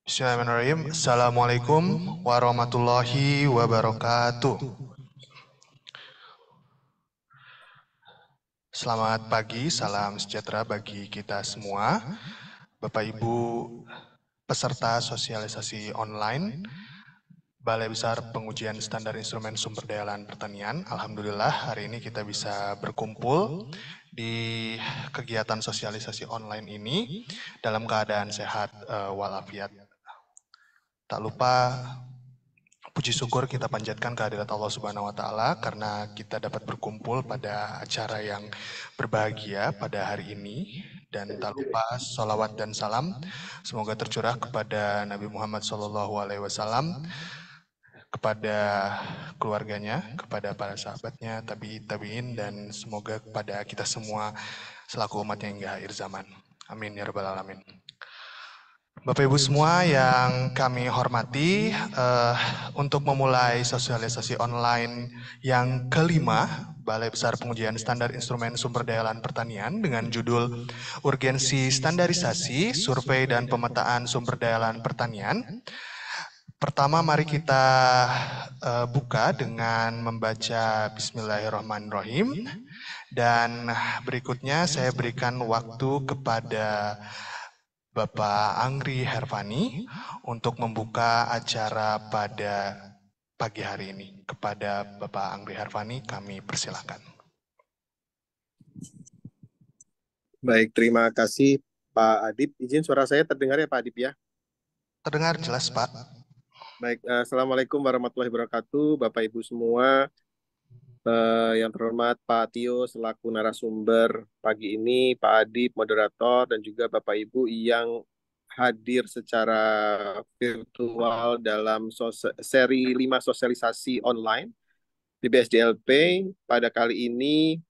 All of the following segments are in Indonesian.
Bismillahirrahmanirrahim. Assalamualaikum warahmatullahi wabarakatuh. Selamat pagi, salam sejahtera bagi kita semua. Bapak Ibu peserta sosialisasi online Balai Besar Pengujian Standar Instrumen Sumber Daya Lahan Pertanian. Alhamdulillah hari ini kita bisa berkumpul di kegiatan sosialisasi online ini dalam keadaan sehat walafiat. Tak lupa puji syukur kita panjatkan kehadirat Allah Subhanahu wa taala karena kita dapat berkumpul pada acara yang berbahagia pada hari ini, dan tak lupa sholawat dan salam semoga tercurah kepada Nabi Muhammad SAW, kepada keluarganya, kepada para sahabatnya, tabiin, dan semoga kepada kita semua selaku umat yang hingga akhir zaman. Amin ya rabbal alamin. Bapak Ibu semua yang kami hormati, untuk memulai sosialisasi online yang kelima, Balai Besar Pengujian Standar Instrumen Sumber Daya Lahan Pertanian dengan judul Urgensi Standarisasi, Survei dan Pemetaan Sumber Daya Lahan Pertanian. Pertama, mari kita buka dengan membaca Bismillahirrahmanirrahim, dan berikutnya saya berikan waktu kepada Bapak Angri Hervani untuk membuka acara pada pagi hari ini. Kepada Bapak Angri Hervani kami persilahkan. Baik, terima kasih Pak Adib. Izin suara saya terdengar ya Pak Adib ya? Terdengar jelas Pak. Baik, Assalamualaikum warahmatullahi wabarakatuh Bapak Ibu semua. Yang terhormat Pak Tio selaku narasumber pagi ini, Pak Adib moderator, dan juga Bapak Ibu yang hadir secara virtual dalam seri 5 sosialisasi online di BSDLP. Pada kali ini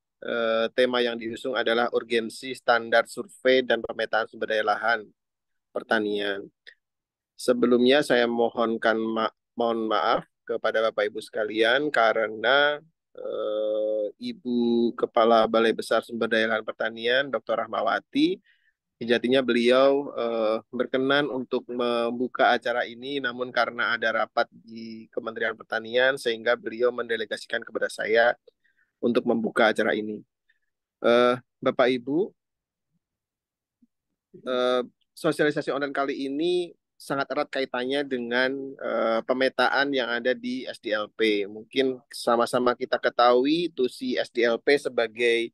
tema yang diusung adalah urgensi standar survei dan pemetaan sumber daya lahan pertanian. Sebelumnya saya mohon maaf kepada Bapak Ibu sekalian karena Ibu Kepala Balai Besar Sumber Daya Lahan Pertanian, Dr. Rahmawati, sejatinya beliau berkenan untuk membuka acara ini, namun karena ada rapat di Kementerian Pertanian, sehingga beliau mendelegasikan kepada saya untuk membuka acara ini. Bapak Ibu, sosialisasi online kali ini sangat erat kaitannya dengan pemetaan yang ada di SDLP. Mungkin sama-sama kita ketahui TUSI SDLP sebagai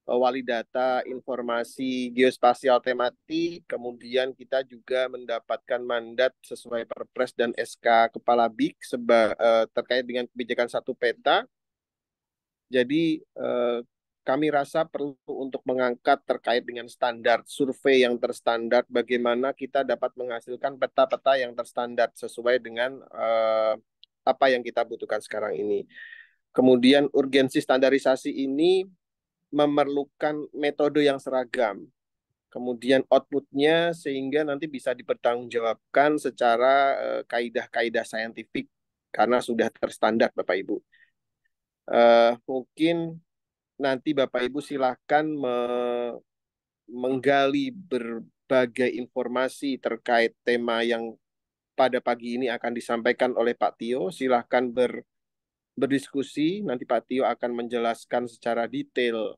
wali data informasi geospasial tematik, kemudian kita juga mendapatkan mandat sesuai Perpres dan SK Kepala BIK terkait dengan kebijakan satu peta. Jadi kami rasa perlu untuk mengangkat terkait dengan standar survei yang terstandar, bagaimana kita dapat menghasilkan peta-peta yang terstandar sesuai dengan apa yang kita butuhkan sekarang ini. Kemudian urgensi standarisasi ini memerlukan metode yang seragam. Kemudian outputnya sehingga nanti bisa dipertanggungjawabkan secara kaidah-kaidah saintifik karena sudah terstandar Bapak Ibu. Mungkin nanti Bapak Ibu silakan menggali berbagai informasi terkait tema yang pada pagi ini akan disampaikan oleh Pak Tio. Silakan berdiskusi, nanti Pak Tio akan menjelaskan secara detail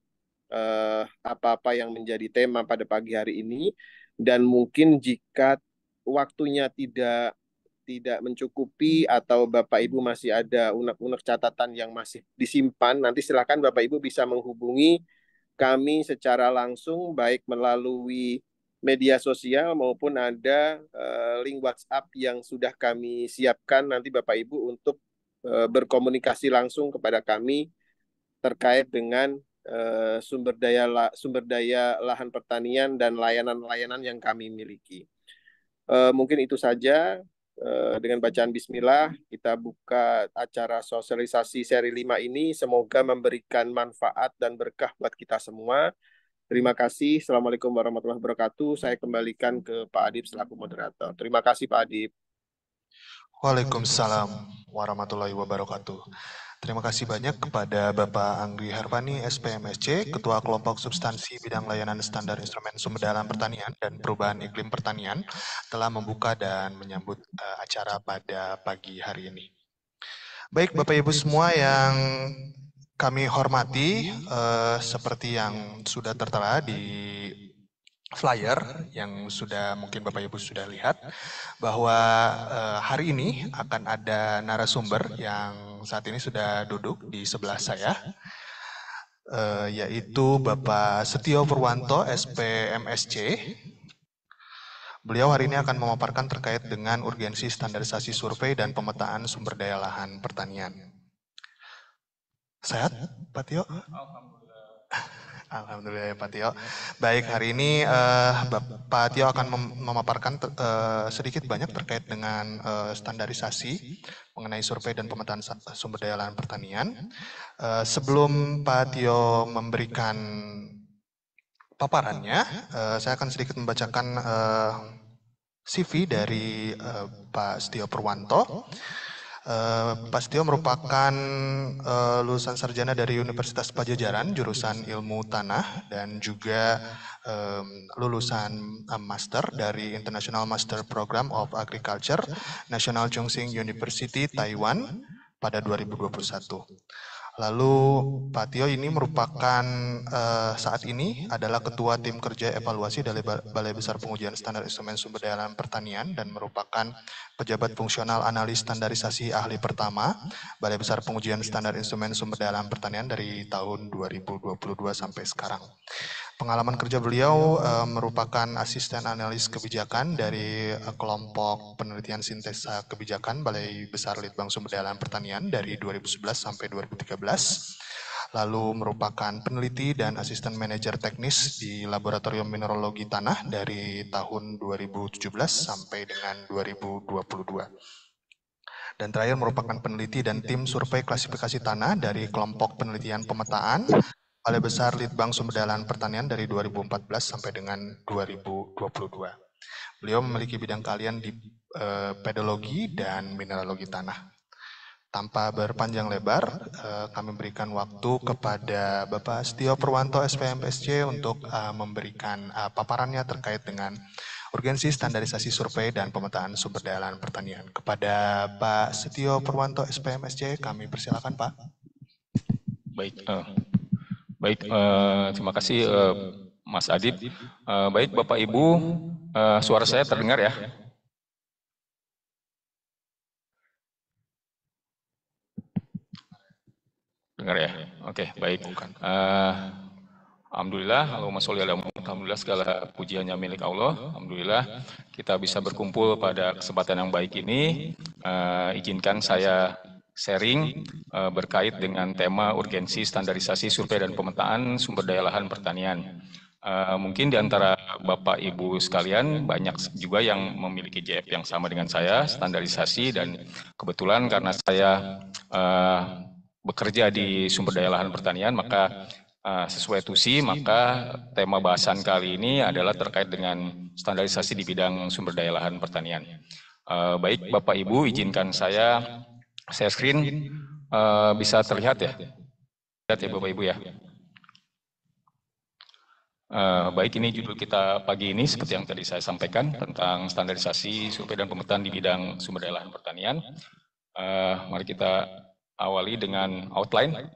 apa-apa yang menjadi tema pada pagi hari ini, dan mungkin jika waktunya tidak mencukupi atau Bapak Ibu masih ada unek-unek catatan yang masih disimpan, nanti silakan Bapak Ibu bisa menghubungi kami secara langsung baik melalui media sosial maupun ada link WhatsApp yang sudah kami siapkan nanti Bapak Ibu untuk berkomunikasi langsung kepada kami terkait dengan sumber daya lahan pertanian dan layanan-layanan yang kami miliki. Mungkin itu saja. Dengan bacaan Bismillah, kita buka acara sosialisasi seri 5 ini. Semoga memberikan manfaat dan berkah buat kita semua. Terima kasih. Assalamualaikum warahmatullahi wabarakatuh. Saya kembalikan ke Pak Adib selaku moderator. Terima kasih Pak Adib. Waalaikumsalam warahmatullahi wabarakatuh. Terima kasih banyak kepada Bapak Anggi Harpani, SPMSC, Ketua Kelompok Substansi Bidang Layanan Standar Instrumen Sumber Daya Alam Pertanian dan Perubahan Iklim Pertanian, telah membuka dan menyambut acara pada pagi hari ini. Baik Bapak Ibu semua yang kami hormati, seperti yang sudah tertera di flyer yang sudah mungkin Bapak Ibu sudah lihat, bahwa hari ini akan ada narasumber yang saat ini sudah duduk di sebelah saya, yaitu Bapak Setio Purwanto, SPMSC. Beliau hari ini akan memaparkan terkait dengan urgensi standarisasi survei dan pemetaan sumber daya lahan pertanian. Sehat, Pak Tio? Alhamdulillah ya Pak Tio. Baik, hari ini Pak Tio akan memaparkan sedikit banyak terkait dengan standarisasi mengenai survei dan pemetaan sumber daya lahan pertanian. Sebelum Pak Tio memberikan paparannya, saya akan sedikit membacakan CV dari Pak Setio Purwanto. Pak Setio merupakan lulusan sarjana dari Universitas Pajajaran, jurusan Ilmu Tanah, dan juga lulusan master dari International Master Program of Agriculture, National Chongqing University, Taiwan, pada 2021. Lalu Pak Tio ini merupakan saat ini adalah Ketua Tim Kerja Evaluasi dari Balai Besar Pengujian Standar Instrumen Sumber Daya Alam Pertanian dan merupakan pejabat fungsional analis standarisasi ahli pertama Balai Besar Pengujian Standar Instrumen Sumber Daya Alam Pertanian dari tahun 2022 sampai sekarang. Pengalaman kerja beliau merupakan asisten analis kebijakan dari kelompok penelitian sintesa kebijakan Balai Besar Litbang Sumber Daya Alam Pertanian dari 2011 sampai 2013. Lalu merupakan peneliti dan asisten manajer teknis di Laboratorium Mineralogi Tanah dari tahun 2017 sampai dengan 2022. Dan terakhir merupakan peneliti dan tim survei klasifikasi tanah dari kelompok penelitian pemetaan Balai Besar Litbang Sumber Daya Lahan Pertanian dari 2014 sampai dengan 2022. Beliau memiliki bidang keahlian di pedologi dan mineralogi tanah. Tanpa berpanjang lebar, kami berikan waktu kepada Bapak Setio Purwanto, SPMSC, untuk memberikan paparannya terkait dengan urgensi standarisasi survei dan pemetaan sumber daya lahan pertanian. Kepada Pak Setio Purwanto, SPMSC, kami persilakan Pak. Baik, terima kasih Mas Adib. Baik Bapak Ibu, suara saya terdengar ya? Dengar ya? Oke, baik. Alhamdulillah, alhamdulillah segala pujiannya milik Allah. Alhamdulillah kita bisa berkumpul pada kesempatan yang baik ini. Izinkan saya sharing berkait dengan tema urgensi standarisasi survei dan pemetaan sumber daya lahan pertanian. Mungkin di antara Bapak Ibu sekalian banyak juga yang memiliki JF yang sama dengan saya, standarisasi, dan kebetulan karena saya bekerja di sumber daya lahan pertanian, maka sesuai TUSI, maka tema bahasan kali ini adalah terkait dengan standarisasi di bidang sumber daya lahan pertanian. Baik Bapak Ibu, izinkan saya share screen, bisa terlihat ya? Lihat ya Bapak Ibu ya. Baik, ini judul kita pagi ini seperti yang tadi saya sampaikan tentang standarisasi survei dan pemetaan di bidang sumber daya lahan pertanian. Mari kita awali dengan outline.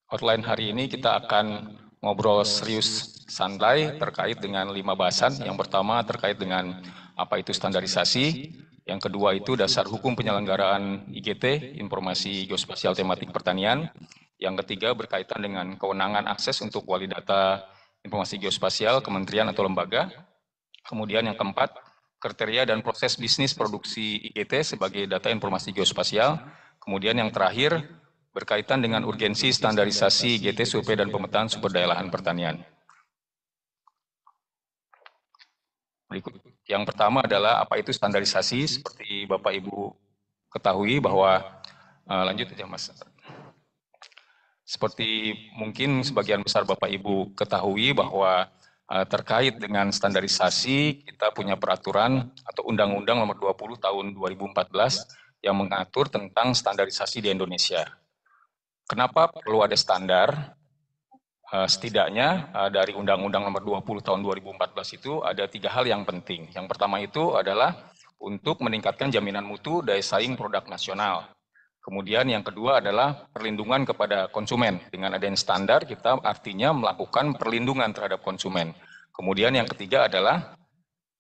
Outline hari ini kita akan ngobrol serius santai terkait dengan 5 bahasan. Yang pertama terkait dengan apa itu standarisasi. Yang kedua itu dasar hukum penyelenggaraan IGT, Informasi Geospasial Tematik Pertanian. Yang ketiga berkaitan dengan kewenangan akses untuk wali data informasi geospasial, kementerian atau lembaga. Kemudian yang keempat, kriteria dan proses bisnis produksi IGT sebagai data informasi geospasial. Kemudian yang terakhir, berkaitan dengan urgensi standarisasi IGT survei dan pemetaan sumber daya lahan pertanian. Berikut. Yang pertama adalah apa itu standarisasi, seperti Bapak Ibu ketahui bahwa, lanjut aja Mas. Seperti mungkin sebagian besar Bapak Ibu ketahui bahwa terkait dengan standarisasi kita punya peraturan atau Undang-Undang Nomor 20 Tahun 2014 yang mengatur tentang standarisasi di Indonesia. Kenapa perlu ada standar? Setidaknya dari Undang-Undang Nomor 20 Tahun 2014 itu ada 3 hal yang penting. Yang pertama itu adalah untuk meningkatkan jaminan mutu daya saing produk nasional. Kemudian yang kedua adalah perlindungan kepada konsumen. Dengan adanya standar kita artinya melakukan perlindungan terhadap konsumen. Kemudian yang ketiga adalah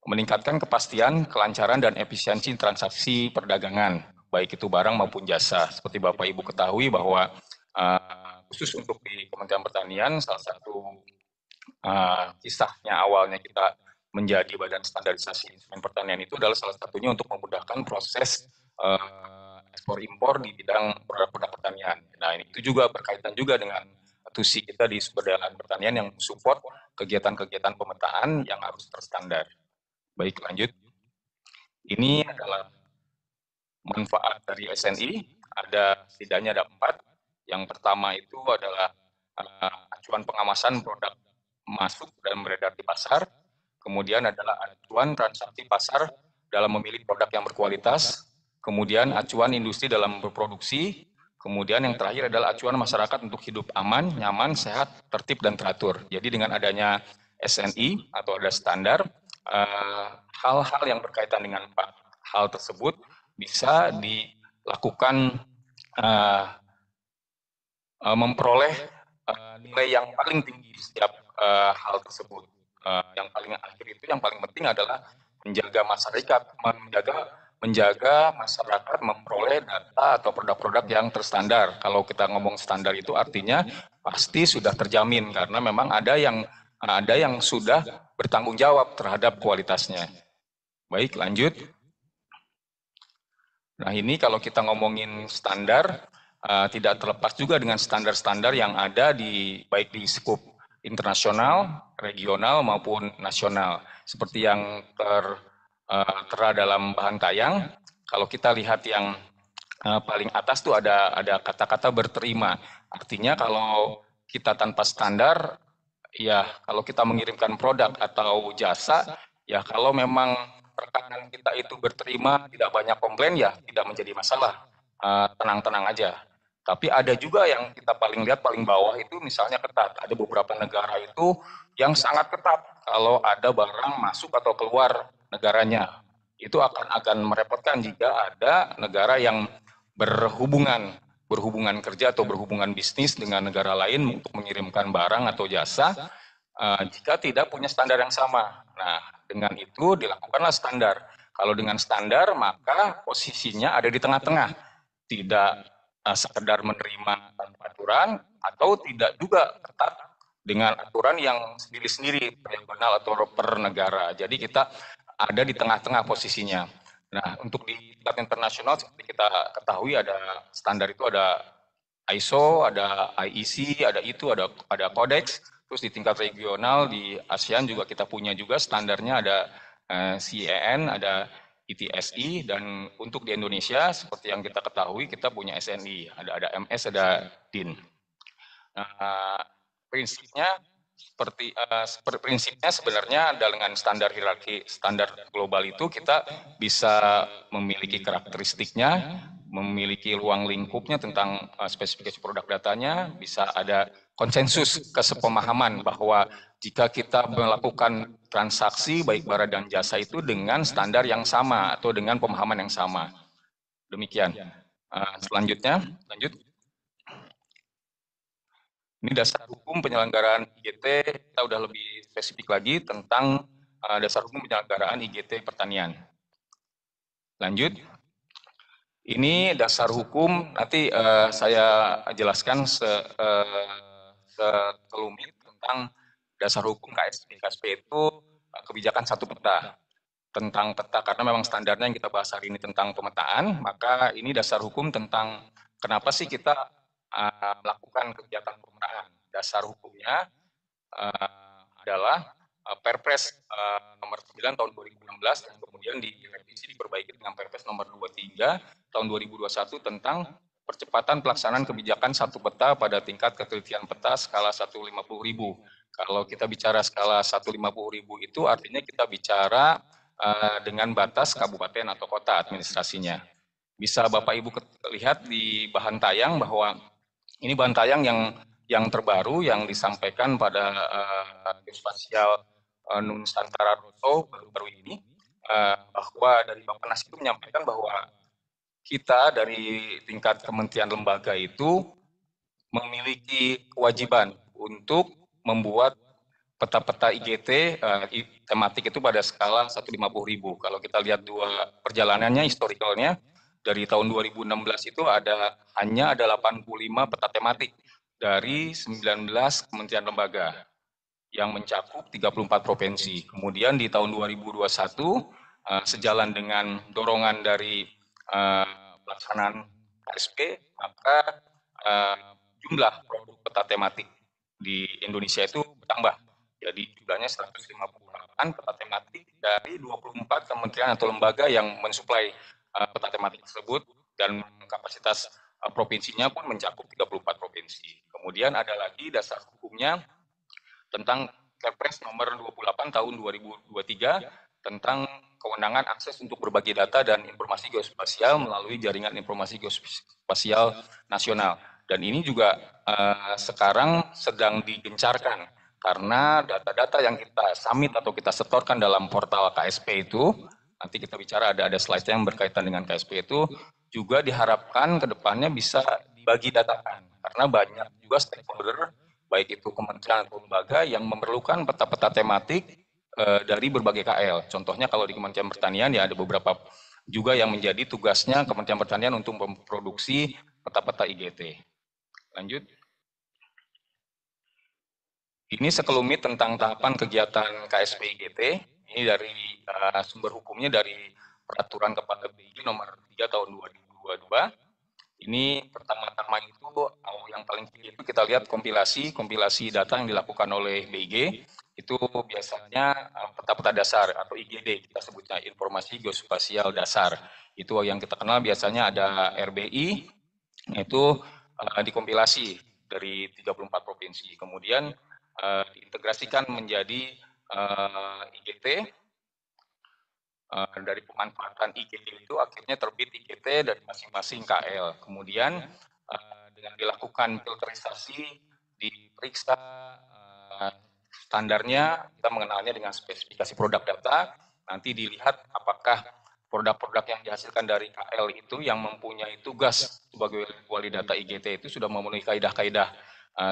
meningkatkan kepastian, kelancaran, dan efisiensi transaksi perdagangan, baik itu barang maupun jasa. Seperti Bapak Ibu ketahui bahwa khusus untuk di Kementerian Pertanian, salah satu kisahnya awalnya kita menjadi Badan Standarisasi Instrumen Pertanian itu adalah salah satunya untuk memudahkan proses ekspor impor di bidang produk-produk pertanian. Nah, itu juga berkaitan juga dengan tusi kita di sumber daya lahan pertanian yang support kegiatan-kegiatan pemetaan yang harus terstandar. Baik, lanjut. Ini adalah manfaat dari SNI, setidaknya ada 4. Yang pertama itu adalah acuan pengawasan produk masuk dan beredar di pasar. Kemudian adalah acuan transaksi pasar dalam memilih produk yang berkualitas. Kemudian acuan industri dalam berproduksi. Kemudian yang terakhir adalah acuan masyarakat untuk hidup aman, nyaman, sehat, tertib, dan teratur. Jadi dengan adanya SNI atau ada standar, hal-hal yang berkaitan dengan 4 hal tersebut bisa dilakukan memperoleh nilai yang paling tinggi di setiap hal tersebut. Yang paling akhir itu yang paling penting adalah menjaga masyarakat, menjaga masyarakat memperoleh data atau produk-produk yang terstandar. Kalau kita ngomong standar itu artinya pasti sudah terjamin karena memang ada yang sudah bertanggung jawab terhadap kualitasnya. Baik, lanjut. Nah, ini kalau kita ngomongin standar, tidak terlepas juga dengan standar-standar yang ada baik di skup internasional, regional maupun nasional. Seperti yang tertera dalam bahan tayang, kalau kita lihat yang paling atas tuh ada kata-kata berterima. Artinya kalau kita tanpa standar, ya kalau kita mengirimkan produk atau jasa, ya kalau memang rekanan kita itu berterima, tidak banyak komplain, ya tidak menjadi masalah. Tenang-tenang aja. Tapi ada juga yang kita paling lihat paling bawah itu misalnya ketat. Ada beberapa negara itu yang sangat ketat kalau ada barang masuk atau keluar negaranya. Itu akan merepotkan jika ada negara yang berhubungan kerja atau berhubungan bisnis dengan negara lain untuk mengirimkan barang atau jasa jika tidak punya standar yang sama. Nah, dengan itu dilakukanlah standar. Kalau dengan standar maka posisinya ada di tengah-tengah. Tidak sekedar menerima tanpa aturan atau tidak juga ketat dengan aturan yang sendiri-sendiri regional atau per negara. Jadi kita ada di tengah-tengah posisinya. Nah, untuk di tingkat internasional seperti kita ketahui ada standar itu ada ISO, ada IEC, ada ada Codex. Terus di tingkat regional di ASEAN juga kita punya juga standarnya ada CEN, ada ITSI, dan untuk di Indonesia seperti yang kita ketahui kita punya SNI, ada MS, ada DIN. Prinsipnya prinsipnya sebenarnya dengan standar hierarki standar global itu kita bisa memiliki karakteristiknya, memiliki ruang lingkupnya tentang spesifikasi produk datanya, bisa ada konsensus kesepemahaman bahwa jika kita melakukan transaksi baik barang dan jasa itu dengan standar yang sama atau dengan pemahaman yang sama. Demikian. Selanjutnya, lanjut. Ini dasar hukum penyelenggaraan IGT, kita udah lebih spesifik lagi tentang dasar hukum penyelenggaraan IGT pertanian. Lanjut. Ini dasar hukum, nanti saya jelaskan sekelumit tentang dasar hukum KSP. KSP itu kebijakan satu peta. Tentang peta, karena memang standarnya yang kita bahas hari ini tentang pemetaan, maka ini dasar hukum tentang kenapa sih kita melakukan kegiatan pemetaan. Dasar hukumnya adalah Perpres nomor 9 tahun 2016 dan kemudian direvisi diperbaiki dengan Perpres nomor 23 tahun 2021 tentang percepatan pelaksanaan kebijakan satu peta pada tingkat ketelitian peta skala 150.000. Kalau kita bicara skala 150.000 itu artinya kita bicara dengan batas kabupaten atau kota administrasinya. Bisa Bapak Ibu lihat di bahan tayang bahwa ini bahan tayang yang terbaru yang disampaikan pada Geospasial Nusantara Rosso baru-baru ini, bahwa dari Bappenas itu menyampaikan bahwa kita dari tingkat kementerian lembaga itu memiliki kewajiban untuk membuat peta-peta IGT tematik itu pada skala 150.000. Kalau kita lihat dua perjalanannya, historicalnya, dari tahun 2016 itu hanya ada 85 peta tematik dari 19 kementerian lembaga yang mencakup 34 provinsi. Kemudian di tahun 2021, sejalan dengan dorongan dari pelaksanaan KSP, maka jumlah produk peta tematik di Indonesia itu bertambah. Jadi jumlahnya 158 peta tematik dari 24 kementerian atau lembaga yang mensuplai peta tematik tersebut, dan kapasitas provinsinya pun mencakup 34 provinsi. Kemudian ada lagi dasar hukumnya tentang Kepres nomor 28 tahun 2023 tentang kewenangan akses untuk berbagi data dan informasi geospasial melalui jaringan informasi geospasial nasional. Dan ini juga sekarang sedang digencarkan karena data-data yang kita submit atau kita setorkan dalam portal KSP itu, nanti kita bicara ada slide yang berkaitan dengan KSP itu, juga diharapkan ke depannya bisa dibagi datakan karena banyak juga stakeholder baik itu kementerian atau lembaga yang memerlukan peta-peta tematik dari berbagai KL. Contohnya kalau di Kementerian Pertanian ya ada beberapa juga yang menjadi tugasnya Kementerian Pertanian untuk memproduksi peta-peta IGT. Lanjut. Ini sekelumit tentang tahapan kegiatan KSP IGT. Ini dari sumber hukumnya dari Peraturan Kepala BI nomor 3 tahun 2022. Ini pertama-tama itu yang paling kiri itu kita lihat kompilasi data yang dilakukan oleh BIG. Itu biasanya peta-peta dasar atau IGD, kita sebutnya informasi geospasial dasar. Itu yang kita kenal biasanya ada RBI, itu dikompilasi dari 34 provinsi. Kemudian diintegrasikan menjadi IGT. Dari pemanfaatan IGT itu akhirnya terbit IGT dari masing-masing KL. Kemudian dengan dilakukan filterisasi, diperiksa standarnya, kita mengenalnya dengan spesifikasi produk data, nanti dilihat apakah produk-produk yang dihasilkan dari KL itu yang mempunyai tugas sebagai wali data IGT itu sudah memenuhi kaidah-kaidah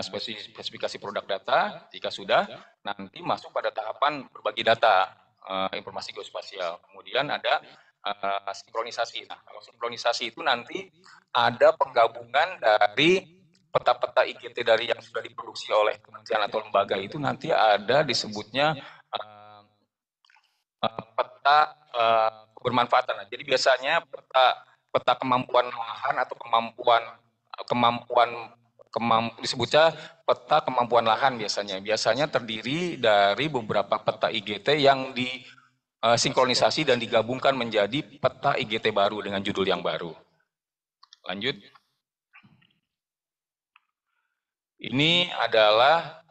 spesifikasi produk data. Jika sudah, nanti masuk pada tahapan berbagi data informasi geospasial. Kemudian ada sinkronisasi. Nah, kalau sinkronisasi itu nanti ada penggabungan dari peta-peta IGT dari yang sudah diproduksi oleh kementerian atau lembaga itu nanti ada disebutnya peta kebermanfaatan. Jadi biasanya peta kemampuan lahan atau disebutnya peta kemampuan lahan biasanya terdiri dari beberapa peta IGT yang disinkronisasi dan digabungkan menjadi peta IGT baru dengan judul yang baru. Lanjut. Ini adalah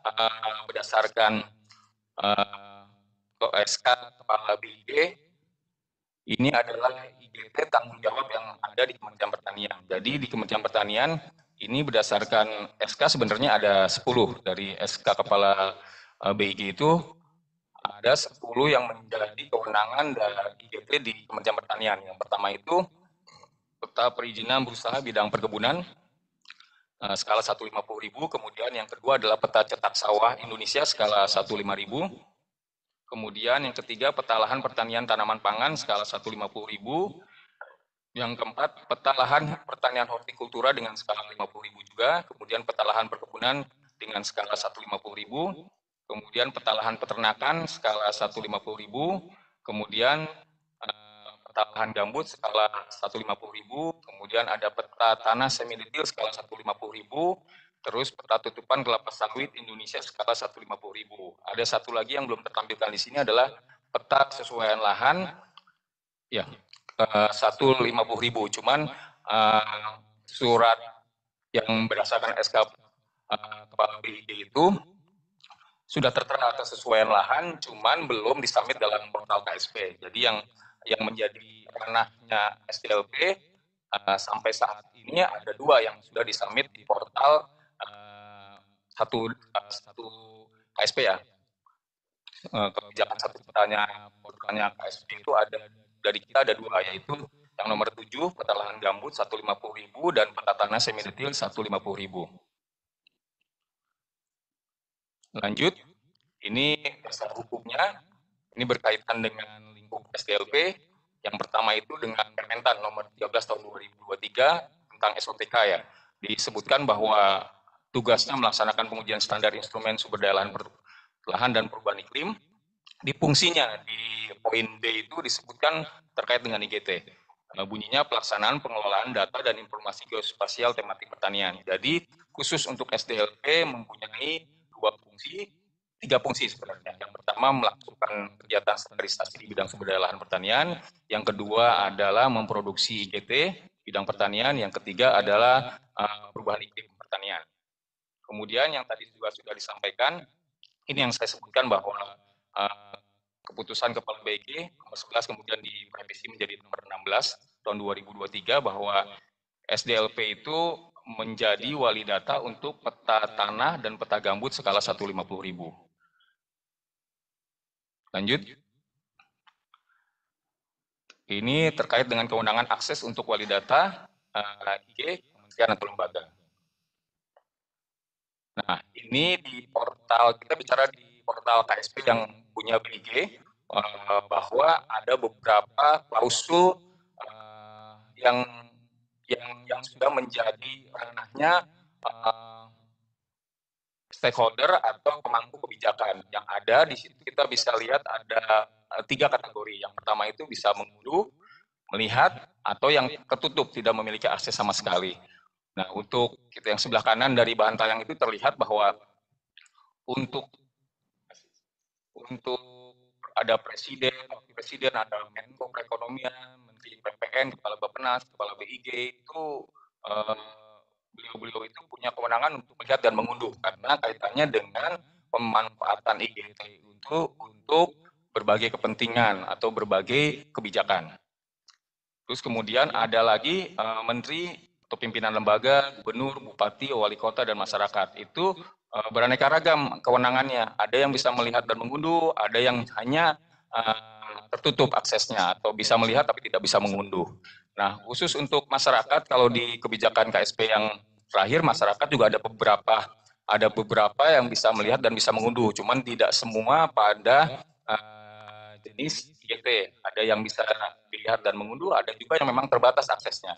berdasarkan SK Kepala BIG. Ini adalah IGT tanggung jawab yang ada di Kementerian Pertanian. Jadi di Kementerian Pertanian ini berdasarkan SK sebenarnya ada 10 dari SK Kepala BIG itu ada 10 yang menjadi kewenangan dari IGT di Kementerian Pertanian. Yang pertama itu peta perizinan berusaha bidang perkebunan skala 150.000, kemudian yang kedua adalah peta cetak sawah Indonesia skala 150.000. Kemudian yang ketiga peta lahan pertanian tanaman pangan skala 150.000. Yang keempat peta lahan pertanian hortikultura dengan skala 50.000 juga. Kemudian peta lahan perkebunan dengan skala 150.000. Kemudian peta lahan peternakan skala 150.000. Kemudian peta lahan gambut skala 150.000. Kemudian ada peta tanah semi detail skala 150.000. Terus peta tutupan kelapa sawit Indonesia skala 150.000. Ada satu lagi yang belum tertampilkan di sini adalah peta kesesuaian lahan ya 150.000. Cuman surat yang berdasarkan SK Kepala BIG itu sudah tertera kesesuaian lahan, cuman belum disubmit dalam portal KSP. Jadi yang menjadi ranahnya SDLP sampai saat ini ada 2 yang sudah disubmit di portal satu KSP ya. Kebijakan satu portalnya KSP itu ada dari kita ada 2, yaitu yang nomor 7 peta lahan gambut 150.000 dan peta tanah semi detail 150.000. Lanjut, ini dasar hukumnya, ini berkaitan dengan lingkup SDLP. Yang pertama itu dengan Permentan nomor 13 tahun 2023 tentang SOTK ya. Disebutkan bahwa tugasnya melaksanakan pengujian standar instrumen sumber daya lahan dan perubahan iklim. Di fungsinya di poin D itu disebutkan terkait dengan IGT. Bunyinya pelaksanaan pengelolaan data dan informasi geospasial tematik pertanian. Jadi khusus untuk SDLP mempunyai 3 fungsi sebenarnya. Yang pertama melakukan kegiatan standarisasi di bidang sumber daya lahan pertanian. Yang kedua adalah memproduksi IGT bidang pertanian. Yang ketiga adalah perubahan iklim pertanian. Kemudian yang tadi juga sudah disampaikan, ini yang saya sebutkan bahwa keputusan Kepala BIG nomor 11 kemudian direvisi menjadi nomor 16 tahun 2023 bahwa SDLP itu menjadi wali data untuk peta tanah dan peta gambut skala 150.000. Lanjut. Ini terkait dengan kewenangan akses untuk wali data IG, kementerian atau lembaga. Nah, ini di portal, kita bicara di portal KSP yang punya BIG, bahwa ada beberapa klausul yang sudah menjadi ranahnya stakeholder atau pemangku kebijakan. Yang ada di situ kita bisa lihat ada 3 kategori. Yang pertama itu bisa mengunduh, melihat, atau yang tertutup tidak memiliki akses sama sekali. Nah, untuk kita yang sebelah kanan dari bahan tayang itu terlihat bahwa untuk ada presiden, wakil presiden, ada Menko Perekonomian, Menteri PPN, Kepala Bappenas, Kepala BIG itu beliau-beliau itu punya kewenangan untuk melihat dan mengunduh karena kaitannya dengan pemanfaatan IGT untuk berbagai kepentingan atau berbagai kebijakan. Terus kemudian ada lagi menteri atau pimpinan lembaga, gubernur, bupati, wali kota, dan masyarakat. Itu beraneka ragam kewenangannya. Ada yang bisa melihat dan mengunduh, ada yang hanya tertutup aksesnya atau bisa melihat tapi tidak bisa mengunduh. Nah, khusus untuk masyarakat, kalau di kebijakan KSP yang terakhir, masyarakat juga ada beberapa yang bisa melihat dan bisa mengunduh, cuman tidak semua pada jenis IGT. Ada yang bisa dilihat dan mengunduh, ada juga yang memang terbatas aksesnya.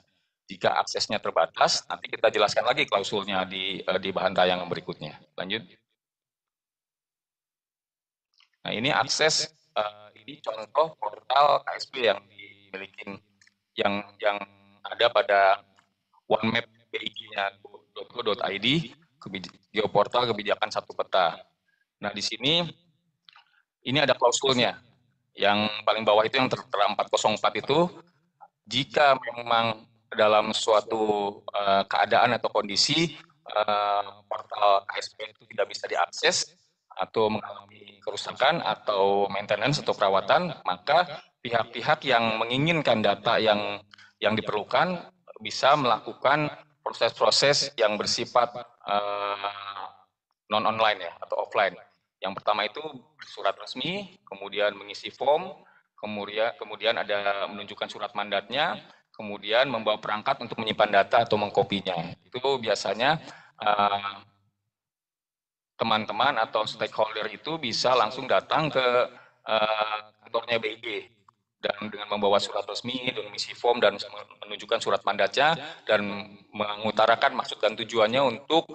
Jika aksesnya terbatas, nanti kita jelaskan lagi klausulnya di bahan tayang berikutnya. Lanjut. Nah, ini akses, ini contoh portal KSP yang dimiliki, yang ada pada onemap.big.go.id, geoportal kebijakan satu peta. Nah, di sini ini ada klausulnya. Yang paling bawah itu yang tertera 404 itu, jika memang dalam suatu keadaan atau kondisi portal KSP itu tidak bisa diakses atau mengalami kerusakan atau maintenance atau perawatan, maka pihak-pihak yang menginginkan data yang diperlukan bisa melakukan proses-proses yang bersifat non-online ya atau offline. Yang pertama itu surat resmi, kemudian mengisi form, kemudian ada menunjukkan surat mandatnya, kemudian membawa perangkat untuk menyimpan data atau mengkopinya. Itu biasanya teman-teman atau stakeholder itu bisa langsung datang ke kantornya BIG dan dengan membawa surat resmi dan mengisi form dan menunjukkan surat mandatnya dan mengutarakan maksud dan tujuannya untuk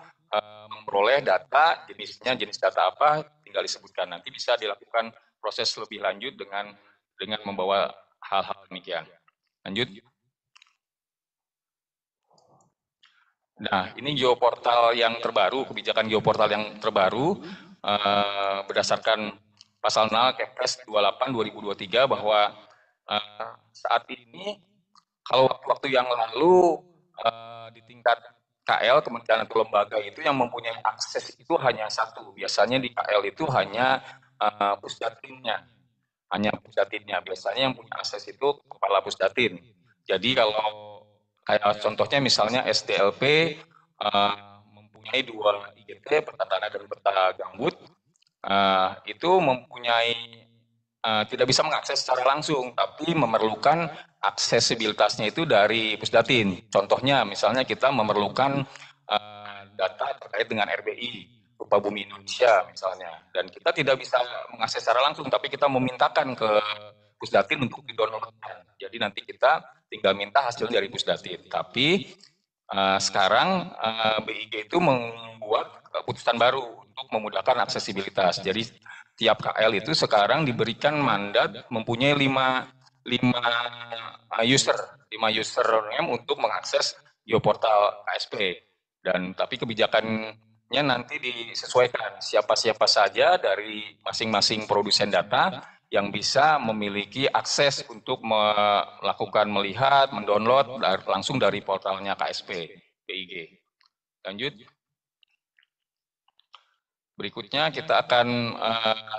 memperoleh data, jenis data apa, tinggal disebutkan. Nanti bisa dilakukan proses lebih lanjut dengan membawa hal-hal demikian. Lanjut. Nah, ini geoportal yang terbaru, kebijakan geoportal yang terbaru berdasarkan pasal 0 Kepres 28/2023 bahwa saat ini kalau waktu yang lalu di tingkat KL, kementerian atau lembaga itu yang mempunyai akses itu hanya satu. Biasanya di KL itu hanya pusdatinnya. Hanya pusdatinnya. Biasanya yang punya akses itu kepala pusdatin. Jadi kalau Kayak contohnya misalnya SDLP mempunyai 2 IGT, peta tanah dan peta gambut, itu mempunyai tidak bisa mengakses secara langsung, tapi memerlukan aksesibilitasnya itu dari Pusdatin. Contohnya misalnya kita memerlukan data terkait dengan RBI, Rupa Bumi Indonesia misalnya, dan kita tidak bisa mengakses secara langsung, tapi kita memintakan ke Pusdatin untuk didownloadkan. Jadi nanti kita tinggal minta hasil dari Pusdatin. Tapi sekarang BIG itu membuat keputusan baru untuk memudahkan aksesibilitas. Jadi tiap KL itu sekarang diberikan mandat mempunyai 5 username untuk mengakses geoportal KSP. Dan tapi kebijakannya nanti disesuaikan siapa-siapa saja dari masing-masing produsen data yang bisa memiliki akses untuk melakukan melihat, mendownload langsung dari portalnya KSP BIG. Lanjut. Berikutnya kita akan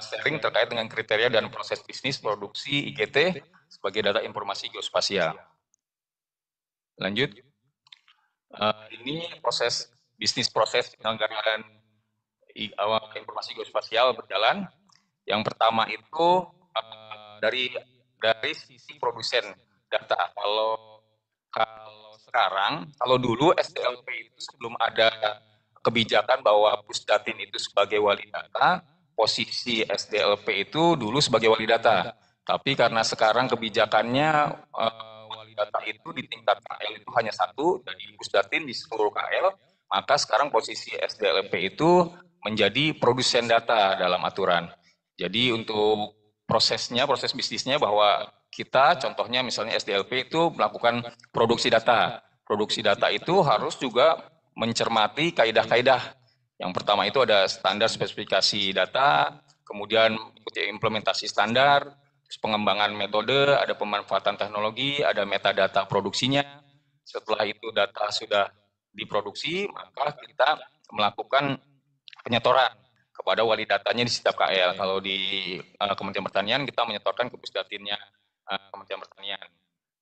sharing terkait dengan kriteria dan proses bisnis produksi IGT sebagai data informasi geospasial. Lanjut. Ini bisnis proses penyelenggaraan informasi geospasial berjalan. Yang pertama itu dari sisi produsen data. Kalau dulu SDLP itu sebelum ada kebijakan bahwa Pusdatin itu sebagai wali data, posisi SDLP itu dulu sebagai wali data. Tapi karena sekarang kebijakannya wali data itu di tingkat KL itu hanya 1, dan di Pusdatin di seluruh KL, maka sekarang posisi SDLP itu menjadi produsen data dalam aturan. Jadi untuk proses bisnisnya bahwa kita contohnya misalnya SDLP itu melakukan produksi data. Produksi data itu harus juga mencermati kaidah-kaidah. Yang pertama itu ada standar spesifikasi data, kemudian implementasi standar, pengembangan metode, ada pemanfaatan teknologi, ada metadata produksinya. Setelah itu data sudah diproduksi, maka kita melakukan penyetoran kepada wali datanya di setiap KL. Kalau di Kementerian Pertanian kita menyetorkan ke Pusdatinnya Kementerian Pertanian.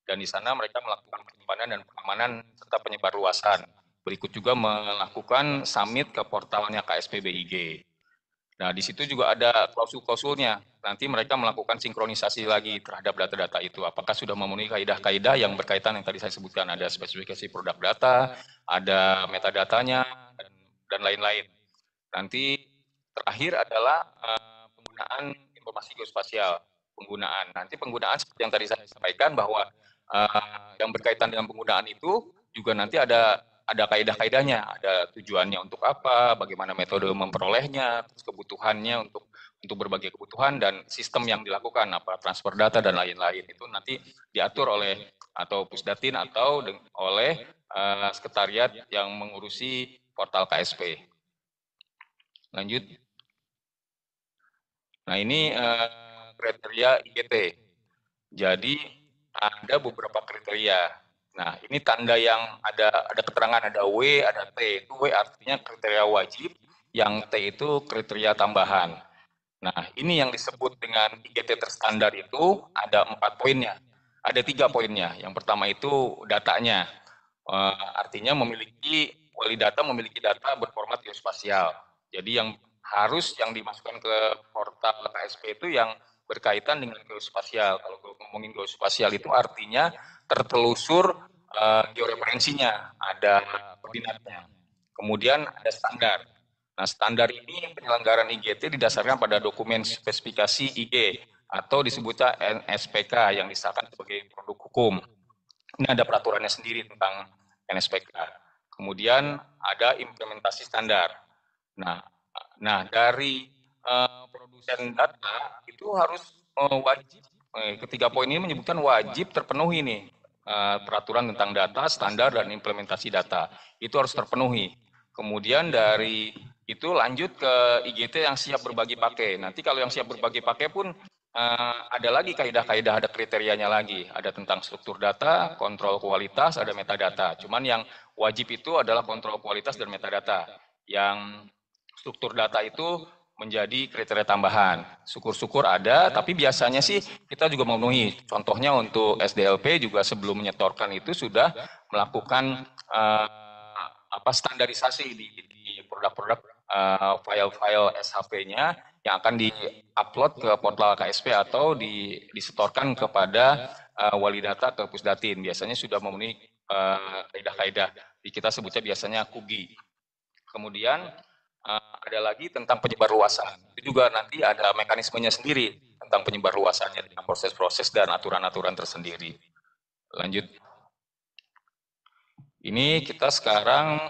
Dan di sana mereka melakukan penyimpanan dan pengamanan serta penyebarluasan. Berikut juga melakukan submit ke portalnya KSP BIG. Nah, di situ juga ada klausul-klausulnya. Nanti mereka melakukan sinkronisasi lagi terhadap data-data itu. Apakah sudah memenuhi kaidah-kaidah yang berkaitan yang tadi saya sebutkan. Ada spesifikasi produk data, ada metadatanya, dan lain-lain. Nanti terakhir adalah penggunaan informasi geospasial. Nanti penggunaan seperti yang tadi saya sampaikan bahwa yang berkaitan dengan penggunaan itu juga nanti ada kaidah-kaidahnya, ada tujuannya untuk apa, bagaimana metode memperolehnya, terus kebutuhannya untuk berbagai kebutuhan dan sistem yang dilakukan, apa transfer data dan lain-lain itu nanti diatur oleh atau Pusdatin atau oleh sekretariat yang mengurusi portal KSP. Lanjut. Nah ini kriteria IGT. Jadi ada beberapa kriteria. Nah ini tanda yang ada keterangan ada W, ada T. Itu W artinya kriteria wajib, yang T itu kriteria tambahan. Nah ini yang disebut dengan IGT terstandar itu ada 4 poinnya. Ada 3 poinnya. Yang pertama itu datanya. Artinya wali data memiliki data berformat geospasial. Jadi yang dimasukkan ke portal KSP itu yang berkaitan dengan geospasial. Kalau ngomongin geospasial itu artinya tertelusur georeferensinya, ada koordinatnya. Kemudian ada standar. Nah, standar ini penyelenggaraan IGT didasarkan pada dokumen spesifikasi IG atau disebutnya NSPK yang disahkan sebagai produk hukum. Ini ada peraturannya sendiri tentang NSPK. Kemudian ada implementasi standar. Nah dari produsen data itu harus wajib. Ketiga poin ini menyebutkan wajib terpenuhi nih peraturan tentang data, standar dan implementasi data. Itu harus terpenuhi. Kemudian dari itu lanjut ke IGT yang siap berbagi pakai. Nanti kalau yang siap berbagi pakai pun ada lagi kaidah-kaidah, ada kriterianya lagi. Ada tentang struktur data, kontrol kualitas, ada metadata. Cuman yang wajib itu adalah kontrol kualitas dan metadata. Yang struktur data itu menjadi kriteria tambahan. Syukur-syukur ada, tapi biasanya sih kita juga memenuhi. Contohnya untuk SDLP juga sebelum menyetorkan itu sudah melakukan standarisasi di produk-produk file-file SHP-nya yang akan di-upload ke portal KSP atau disetorkan kepada wali data ke Pusdatin. Biasanya sudah memenuhi kaidah-kaidah. Kita sebutnya biasanya KUGI. Kemudian ada lagi tentang penyebarluasan. Itu juga nanti ada mekanismenya sendiri tentang penyebarluasannya dengan proses-proses dan aturan-aturan tersendiri. Lanjut. Ini kita sekarang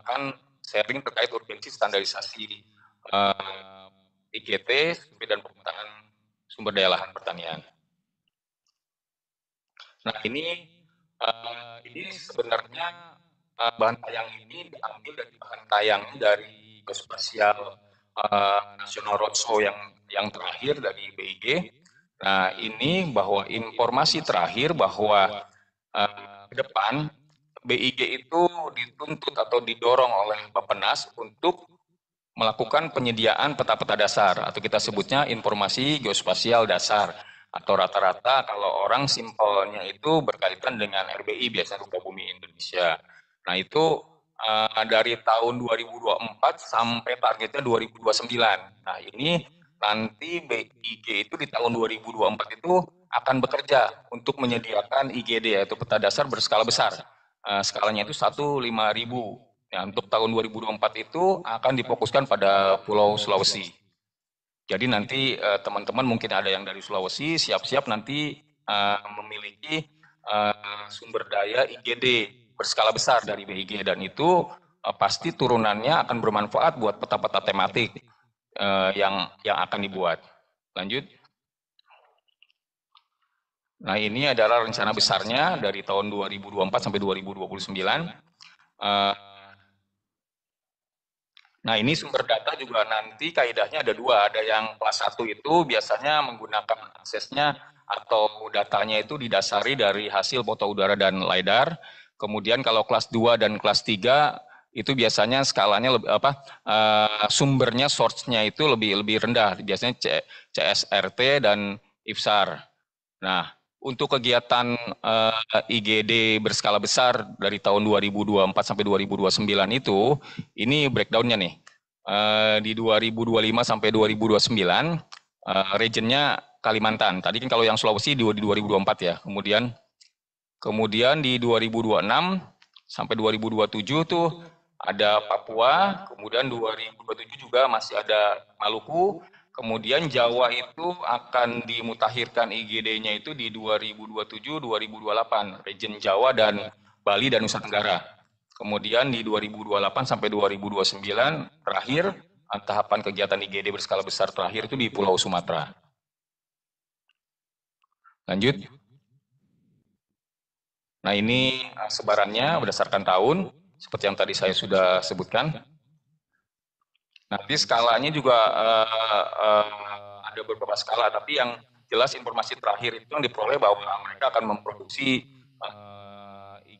akan sharing terkait urgensi standarisasi IGT dan pemetaan sumber daya lahan pertanian. Nah ini sebenarnya bahan tayang ini diambil dari bahan tayang dari Geospasial National Roadshow yang terakhir dari BIG. Nah ini bahwa informasi terakhir bahwa ke depan BIG itu dituntut atau didorong oleh Bappenas untuk melakukan penyediaan peta-peta dasar atau kita sebutnya informasi geospasial dasar atau rata-rata kalau orang simpelnya itu berkaitan dengan RBI biasanya Rupa Bumi Indonesia. Nah itu dari tahun 2024 sampai targetnya 2029. Nah ini nanti BIG itu di tahun 2024 itu akan bekerja untuk menyediakan IGD yaitu peta dasar berskala besar. Skalanya itu 1/5000. Ya, untuk tahun 2024 itu akan difokuskan pada Pulau Sulawesi. Jadi nanti teman-teman mungkin ada yang dari Sulawesi siap-siap nanti memiliki sumber daya IGD berskala besar dari BIG dan itu pasti turunannya akan bermanfaat buat peta-peta tematik yang akan dibuat. Lanjut. Nah ini adalah rencana besarnya dari tahun 2024 sampai 2029. Nah ini sumber data juga nanti kaidahnya ada dua, ada yang kelas 1 itu biasanya menggunakan aksesnya atau datanya itu didasari dari hasil foto udara dan LiDAR, kemudian kalau kelas 2 dan kelas 3 itu biasanya skalanya sumbernya source-nya itu lebih rendah, biasanya CSRT dan IFSAR. Nah untuk kegiatan IGD berskala besar dari tahun 2024 sampai 2029 itu, ini breakdown-nya nih. Di 2025 sampai 2029, regionnya Kalimantan. Tadi kan kalau yang Sulawesi di 2024 ya. Kemudian di 2026 sampai 2027 tuh ada Papua, kemudian 2027 juga masih ada Maluku. Kemudian Jawa itu akan dimutakhirkan IGD-nya itu di 2027-2028, region Jawa dan Bali dan Nusa Tenggara. Kemudian di 2028 sampai 2029 terakhir tahapan kegiatan IGD berskala besar terakhir itu di Pulau Sumatera. Lanjut. Nah ini sebarannya berdasarkan tahun seperti yang tadi saya sudah sebutkan. Nanti skalanya juga ada beberapa skala, tapi yang jelas informasi terakhir itu yang diperoleh bahwa mereka akan memproduksi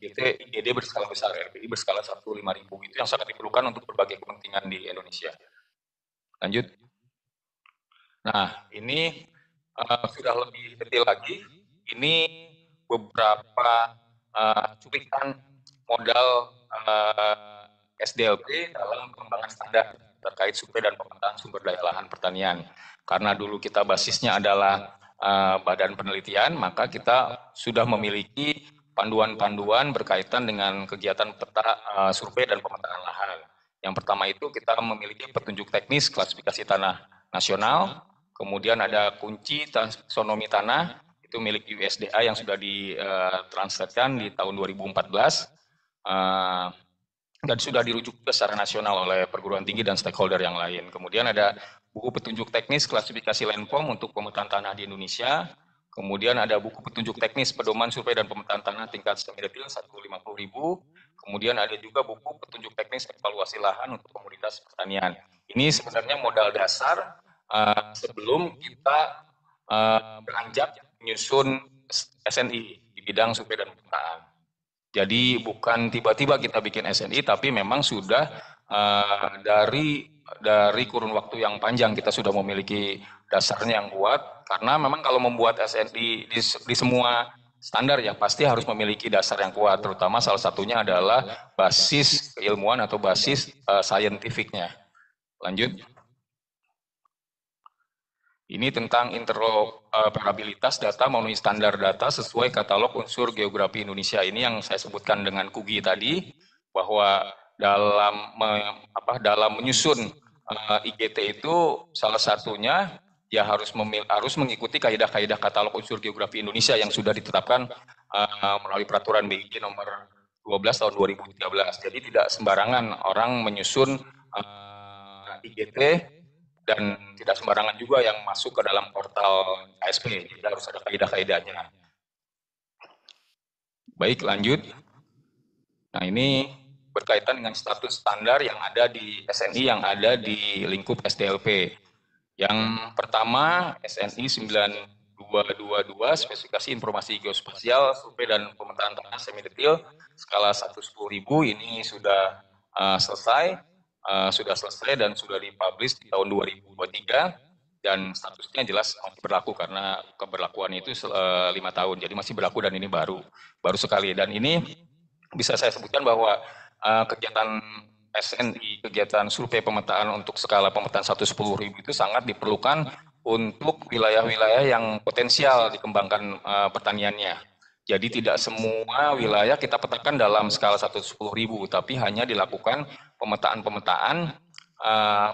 IGD berskala besar, RBI berskala 1/5000 itu yang sangat diperlukan untuk berbagai kepentingan di Indonesia. Lanjut. Nah ini sudah lebih detail lagi, ini beberapa cuplikan modal SDLP dalam pengembangan standar terkait survei dan pemetaan sumber daya lahan pertanian. Karena dulu kita basisnya adalah badan penelitian, maka kita sudah memiliki panduan-panduan berkaitan dengan kegiatan peta survei dan pemetaan lahan. Yang pertama itu kita memiliki petunjuk teknis klasifikasi tanah nasional, kemudian ada kunci taksonomi tanah, itu milik USDA yang sudah ditranslatekan di tahun 2014, dan sudah dirujuk secara nasional oleh perguruan tinggi dan stakeholder yang lain. Kemudian ada buku petunjuk teknis klasifikasi Landform untuk pemetaan tanah di Indonesia. Kemudian ada buku petunjuk teknis pedoman survei dan pemetaan tanah tingkat semi-detail 1/5000. Kemudian ada juga buku petunjuk teknis evaluasi lahan untuk komoditas pertanian. Ini sebenarnya modal dasar sebelum kita beranjak menyusun SNI di bidang survei dan pemetaan. Jadi bukan tiba-tiba kita bikin SNI, tapi memang sudah dari dari kurun waktu yang panjang kita sudah memiliki dasarnya yang kuat, karena memang kalau membuat SNI di semua standar ya pasti harus memiliki dasar yang kuat, terutama salah satunya adalah basis keilmuan atau basis scientificnya. Lanjut. Ini tentang interoperabilitas data memenuhi standar data sesuai katalog unsur geografi Indonesia. Ini yang saya sebutkan dengan Kugi tadi, bahwa dalam menyusun IGT itu salah satunya ya harus mengikuti kaidah-kaidah katalog unsur geografi Indonesia yang sudah ditetapkan melalui peraturan BIG nomor 12 tahun 2013. Jadi tidak sembarangan orang menyusun IGT dan tidak sembarangan juga yang masuk ke dalam portal KSP. Jadi harus ada kaidah-kaidahnya. Baik, lanjut. Nah, ini berkaitan dengan status standar yang ada di SNI yang ada di lingkup SDLP. Yang pertama, SNI 9222 spesifikasi informasi geospasial, survei dan pemetaan tanah semi detail skala 1/10.000 ini sudah selesai dan sudah dipublish di tahun 2023 dan statusnya jelas masih berlaku karena keberlakuan itu 5 tahun, jadi masih berlaku dan ini baru sekali. Dan ini bisa saya sebutkan bahwa kegiatan SNI, kegiatan survei pemetaan untuk skala pemetaan 1/10.000 itu sangat diperlukan untuk wilayah-wilayah yang potensial dikembangkan pertaniannya. Jadi tidak semua wilayah kita petakan dalam skala 1/10.000, tapi hanya dilakukan pemetaan-pemetaan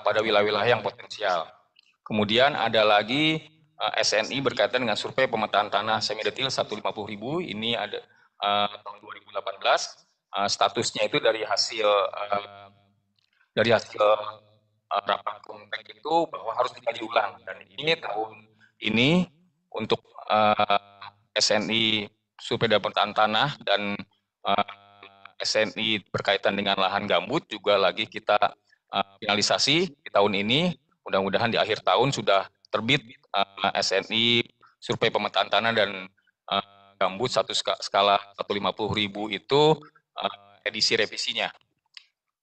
pada wilayah-wilayah yang potensial. Kemudian ada lagi SNI berkaitan dengan survei pemetaan tanah semi detail 150.000, ini ada tahun 2018. Statusnya itu dari hasil rapat kontek itu bahwa harus dikaji ulang, dan ini tahun ini untuk SNI survei dan pemetaan tanah dan SNI berkaitan dengan lahan gambut juga lagi kita finalisasi di tahun ini. Mudah-mudahan di akhir tahun sudah terbit SNI survei pemetaan tanah dan gambut skala 150.000 itu edisi revisinya.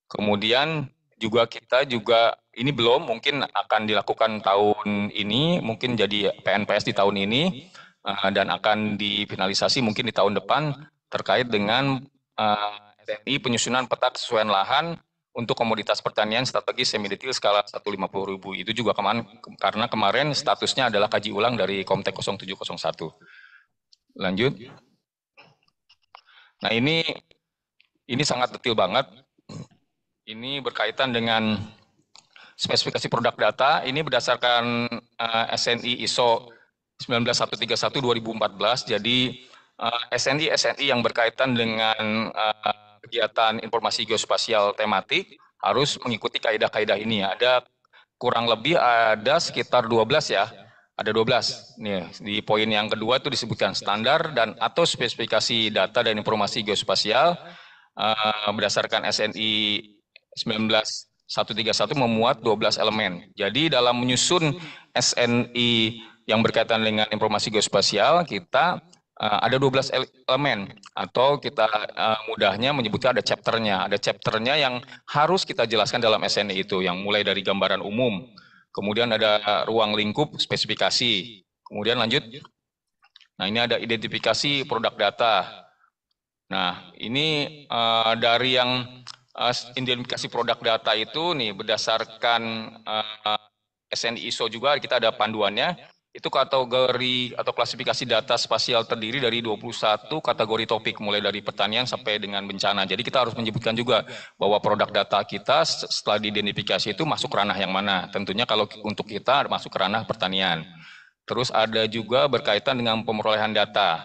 Kemudian kita juga ini belum, mungkin akan dilakukan tahun ini, mungkin jadi PNPS di tahun ini dan akan difinalisasi mungkin di tahun depan terkait dengan SNI penyusunan peta kesesuaian lahan untuk komoditas pertanian strategis semi detail skala 150.000. Itu juga karena kemarin statusnya adalah kaji ulang dari Komtek 0701. Lanjut. Nah, ini sangat detail banget. Ini berkaitan dengan spesifikasi produk data. Ini berdasarkan SNI ISO 19131 2014. Jadi SNI yang berkaitan dengan kegiatan informasi geospasial tematik harus mengikuti kaidah-kaidah ini. Ada kurang lebih ada sekitar 12 ya. Ada 12. Nih, di poin yang kedua itu disebutkan standar dan atau spesifikasi data dan informasi geospasial berdasarkan SNI 19131 memuat 12 elemen. Jadi dalam menyusun SNI yang berkaitan dengan informasi geospasial, kita ada 12 elemen, atau kita mudahnya menyebutnya ada chapternya. Ada chapternya yang harus kita jelaskan dalam SNI itu, yang mulai dari gambaran umum, kemudian ada ruang lingkup spesifikasi, kemudian lanjut. Nah, ini ada identifikasi produk data. Nah, ini dari yang identifikasi produk data itu nih berdasarkan SNI ISO juga kita ada panduannya. Itu kategori atau klasifikasi data spasial terdiri dari 21 kategori topik mulai dari pertanian sampai dengan bencana. Jadi kita harus menyebutkan juga bahwa produk data kita setelah diidentifikasi itu masuk ranah yang mana. Tentunya kalau untuk kita masuk ranah pertanian. Terus ada juga berkaitan dengan pemerolehan data.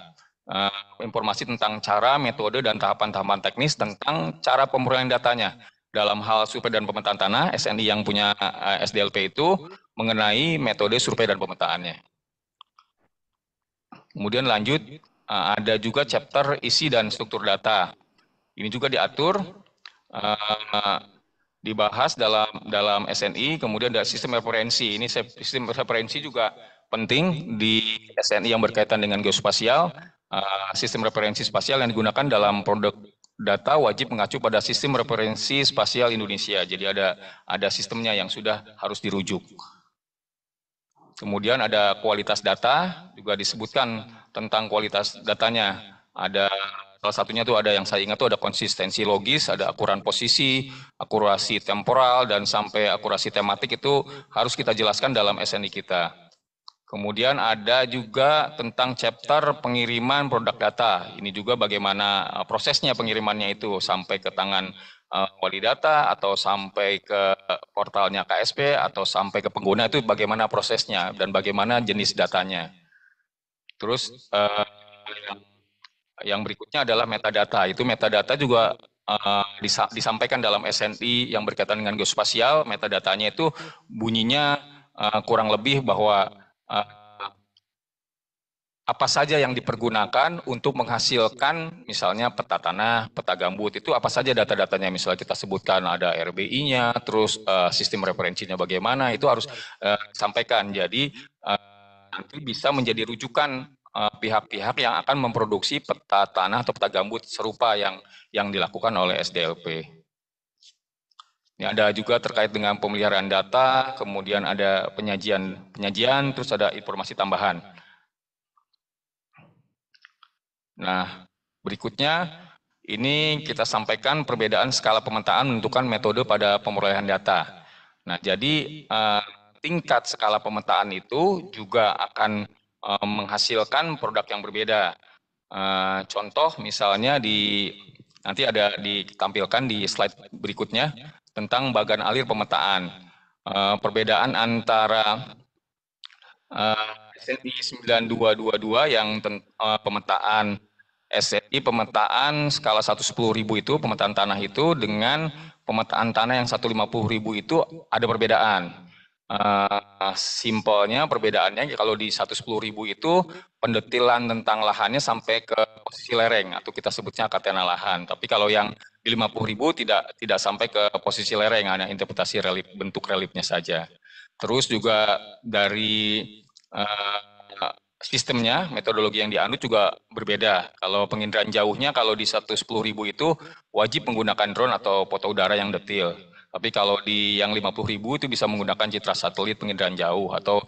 Informasi tentang cara, metode, dan tahapan-tahapan teknis tentang cara pemerolehan datanya. Dalam hal survei dan pemetaan tanah, SNI yang punya SDLP itu mengenai metode survei dan pemetaannya. Kemudian lanjut, ada juga chapter isi dan struktur data. Ini juga diatur, dibahas dalam SNI, kemudian ada sistem referensi. Ini sistem referensi juga penting di SNI yang berkaitan dengan geospasial. Sistem referensi spasial yang digunakan dalam produk data wajib mengacu pada sistem referensi spasial Indonesia. Jadi ada sistemnya yang sudah harus dirujuk. Kemudian ada kualitas data, juga disebutkan tentang kualitas datanya. Ada salah satunya tuh ada yang saya ingat tuh ada konsistensi logis, ada akuran posisi, akurasi temporal, dan sampai akurasi tematik itu harus kita jelaskan dalam SNI kita. Kemudian ada juga tentang chapter pengiriman produk data. Ini juga bagaimana prosesnya pengirimannya itu sampai ke tangan wali data atau sampai ke portalnya KSP atau sampai ke pengguna itu bagaimana prosesnya dan bagaimana jenis datanya. Terus yang berikutnya adalah metadata. Itu metadata juga disampaikan dalam SNI yang berkaitan dengan geospasial. Metadatanya itu bunyinya kurang lebih bahwa apa saja yang dipergunakan untuk menghasilkan misalnya peta tanah, peta gambut, itu apa saja data-datanya, misalnya kita sebutkan ada RBI-nya, terus sistem referensinya bagaimana, itu harus disampaikan. Jadi nanti bisa menjadi rujukan pihak-pihak yang akan memproduksi peta tanah atau peta gambut serupa yang dilakukan oleh SDLP. Ini ada juga terkait dengan pemeliharaan data, kemudian ada penyajian, terus ada informasi tambahan. Nah, berikutnya ini kita sampaikan perbedaan skala pemetaan menentukan metode pada perolehan data. Nah, jadi tingkat skala pemetaan itu juga akan menghasilkan produk yang berbeda. Contoh misalnya nanti ada ditampilkan di slide berikutnya tentang bagan alir pemetaan. Perbedaan antara SNI 9222 yang pemetaan SNI pemetaan skala 110.000 itu pemetaan tanah itu dengan pemetaan tanah yang 150.000 itu ada perbedaan. Simpelnya perbedaannya kalau di 110.000 itu pendetilan tentang lahannya sampai ke posisi lereng atau kita sebutnya katena lahan. Tapi kalau yang di 50.000 tidak sampai ke posisi lereng, hanya interpretasi relief, bentuk reliefnya saja. Terus juga dari sistemnya, metodologi yang dianut juga berbeda. Kalau penginderaan jauhnya, kalau di 110.000 itu wajib menggunakan drone atau foto udara yang detail. Tapi kalau di yang 50.000 itu bisa menggunakan citra satelit penginderaan jauh atau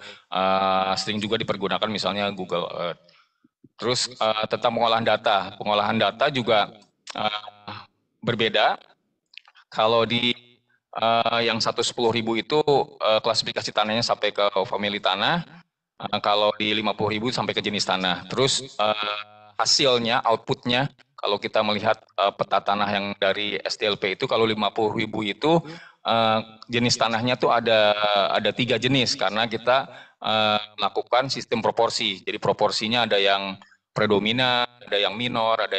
sering juga dipergunakan misalnya Google Earth. Terus tentang pengolahan data juga berbeda. Kalau di yang 110.000 itu klasifikasi tanahnya sampai ke famili tanah. Kalau di 50.000 sampai ke jenis tanah. Terus hasilnya, outputnya, kalau kita melihat peta tanah yang dari SDLP itu, kalau 50.000 itu jenis tanahnya tuh ada 3 jenis karena kita melakukan sistem proporsi. Jadi proporsinya ada yang predominan, ada yang minor, ada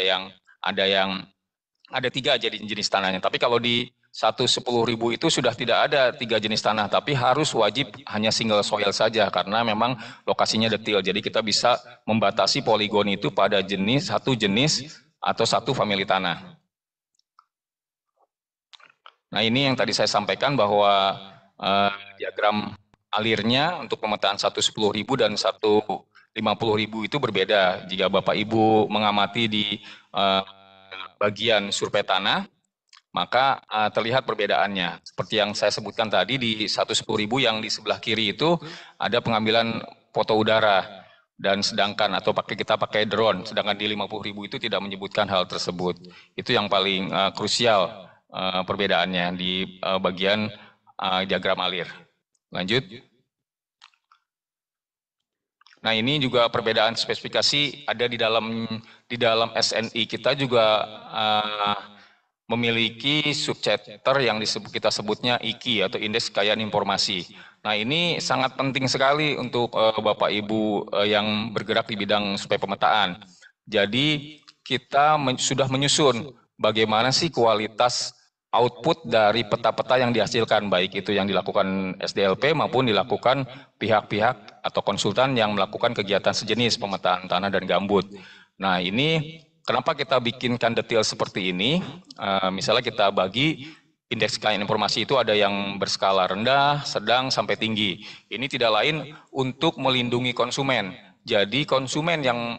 3 jadi jenis tanahnya. Tapi kalau di 110.000 itu sudah tidak ada 3 jenis tanah, tapi harus wajib hanya single soil saja karena memang lokasinya detail. Jadi kita bisa membatasi poligon itu pada satu jenis atau satu famili tanah. Nah, ini yang tadi saya sampaikan bahwa diagram alirnya untuk pemetaan 110.000 dan 150.000 itu berbeda. Jika Bapak Ibu mengamati di bagian survei tanah, maka terlihat perbedaannya. Seperti yang saya sebutkan tadi, di 110.000 yang di sebelah kiri itu ada pengambilan foto udara, dan sedangkan atau kita pakai drone, sedangkan di 50.000 itu tidak menyebutkan hal tersebut. Itu yang paling krusial perbedaannya di bagian diagram alir. Lanjut. Nah, ini juga perbedaan spesifikasi ada di dalam SNI kita juga memiliki subchapter yang kita sebutnya IKI atau Indeks Kekayaan Informasi. Nah, ini sangat penting sekali untuk Bapak Ibu yang bergerak di bidang survei pemetaan. Jadi kita sudah menyusun bagaimana sih kualitas output dari peta-peta yang dihasilkan, baik itu yang dilakukan SDLP maupun dilakukan pihak-pihak atau konsultan yang melakukan kegiatan sejenis pemetaan tanah dan gambut. Nah, ini kenapa kita bikinkan detail seperti ini? Misalnya kita bagi indeks kekayaan informasi itu ada yang berskala rendah, sedang, sampai tinggi. Ini tidak lain untuk melindungi konsumen. Jadi konsumen yang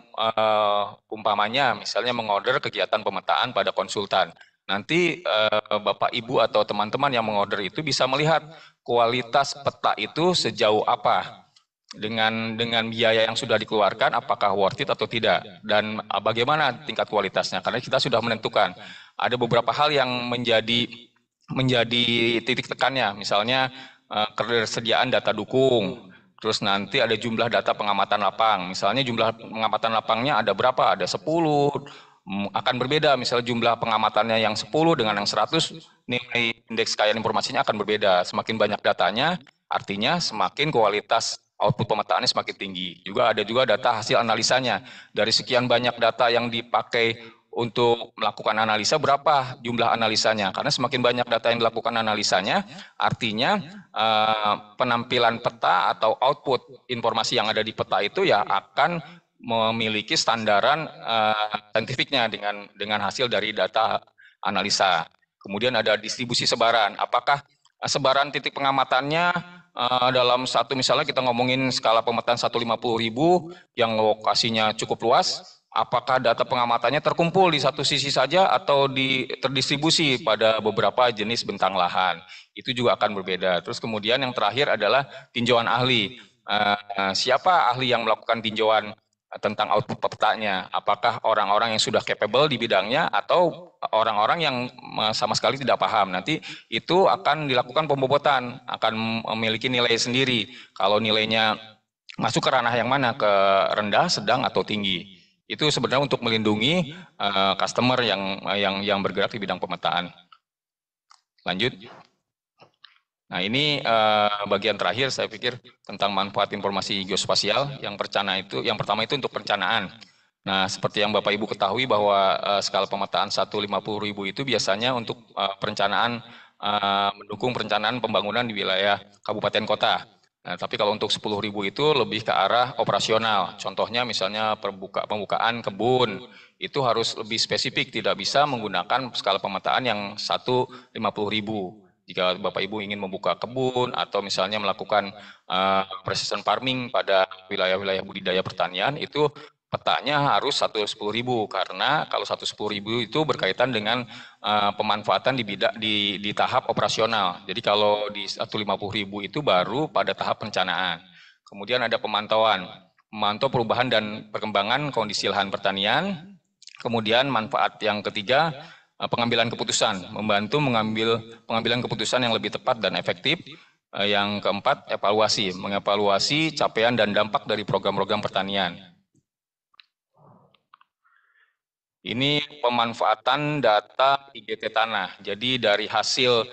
umpamanya misalnya mengorder kegiatan pemetaan pada konsultan. Nanti Bapak Ibu atau teman-teman yang mengorder itu bisa melihat kualitas peta itu sejauh apa dengan biaya yang sudah dikeluarkan, apakah worth it atau tidak, dan bagaimana tingkat kualitasnya. Karena kita sudah menentukan ada beberapa hal yang menjadi titik tekannya, misalnya ketersediaan data dukung. Terus nanti ada jumlah data pengamatan lapang. Misalnya jumlah pengamatan lapangnya ada berapa? Ada 10. Akan berbeda. Misalnya jumlah pengamatannya yang 10 dengan yang 100, nilai indeks kekayaan informasinya akan berbeda. Semakin banyak datanya, artinya semakin kualitas output pemetaannya semakin tinggi. Juga ada juga data hasil analisanya. Dari sekian banyak data yang dipakai untuk melakukan analisa, berapa jumlah analisanya? Karena semakin banyak data yang dilakukan analisanya, artinya penampilan peta atau output informasi yang ada di peta itu ya akan memiliki standaran saintifiknya dengan hasil dari data analisa. Kemudian ada distribusi sebaran. Apakah sebaran titik pengamatannya dalam satu, misalnya kita ngomongin skala pemetaan 150.000 yang lokasinya cukup luas, apakah data pengamatannya terkumpul di satu sisi saja atau terdistribusi pada beberapa jenis bentang lahan? Itu juga akan berbeda. Terus kemudian yang terakhir adalah tinjauan ahli. Siapa ahli yang melakukan tinjauan tentang output petanya? Apakah orang-orang yang sudah capable di bidangnya atau orang-orang yang sama sekali tidak paham? Nanti itu akan dilakukan pembobotan, akan memiliki nilai sendiri. Kalau nilainya masuk ke ranah yang mana? Ke rendah, sedang, atau tinggi. Itu sebenarnya untuk melindungi customer yang bergerak di bidang pemetaan. Lanjut. Nah, ini bagian terakhir saya pikir tentang manfaat informasi geospasial. Yang pertama itu untuk perencanaan. Nah, seperti yang Bapak Ibu ketahui bahwa skala pemetaan 150.000 itu biasanya untuk perencanaan mendukung perencanaan pembangunan di wilayah kabupaten kota. Nah, tapi kalau untuk 10.000 itu lebih ke arah operasional. Contohnya misalnya pembukaan kebun, itu harus lebih spesifik, tidak bisa menggunakan skala pemetaan yang 150.000. Jika Bapak Ibu ingin membuka kebun atau misalnya melakukan precision farming pada wilayah-wilayah budidaya pertanian, itu petanya harus 110.000, karena kalau 110.000 itu berkaitan dengan pemanfaatan di tahap operasional. Jadi kalau di 150.000 itu baru pada tahap perencanaan. Kemudian ada pemantauan, memantau perubahan dan perkembangan kondisi lahan pertanian. Kemudian manfaat yang ketiga, pengambilan keputusan, membantu pengambilan keputusan yang lebih tepat dan efektif. Yang keempat, evaluasi, mengevaluasi capaian dan dampak dari program-program pertanian. Ini pemanfaatan data IGT tanah. Jadi dari hasil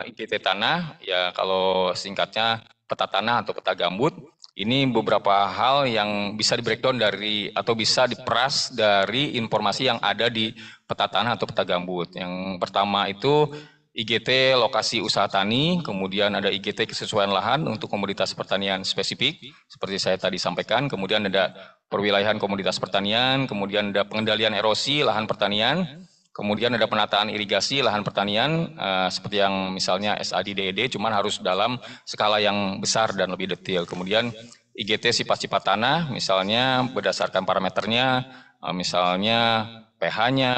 IGT tanah, ya kalau singkatnya peta tanah atau peta gambut, ini beberapa hal yang bisa di breakdown dari atau bisa diperas dari informasi yang ada di peta tanah atau peta gambut. Yang pertama itu IGT lokasi usaha tani, kemudian ada IGT kesesuaian lahan untuk komoditas pertanian spesifik, seperti saya tadi sampaikan, kemudian ada perwilayahan komoditas pertanian, kemudian ada pengendalian erosi lahan pertanian, kemudian ada penataan irigasi lahan pertanian, seperti yang misalnya SAD DED, cuman harus dalam skala yang besar dan lebih detail. Kemudian IGT sifat-sifat tanah, misalnya berdasarkan parameternya, misalnya pH-nya,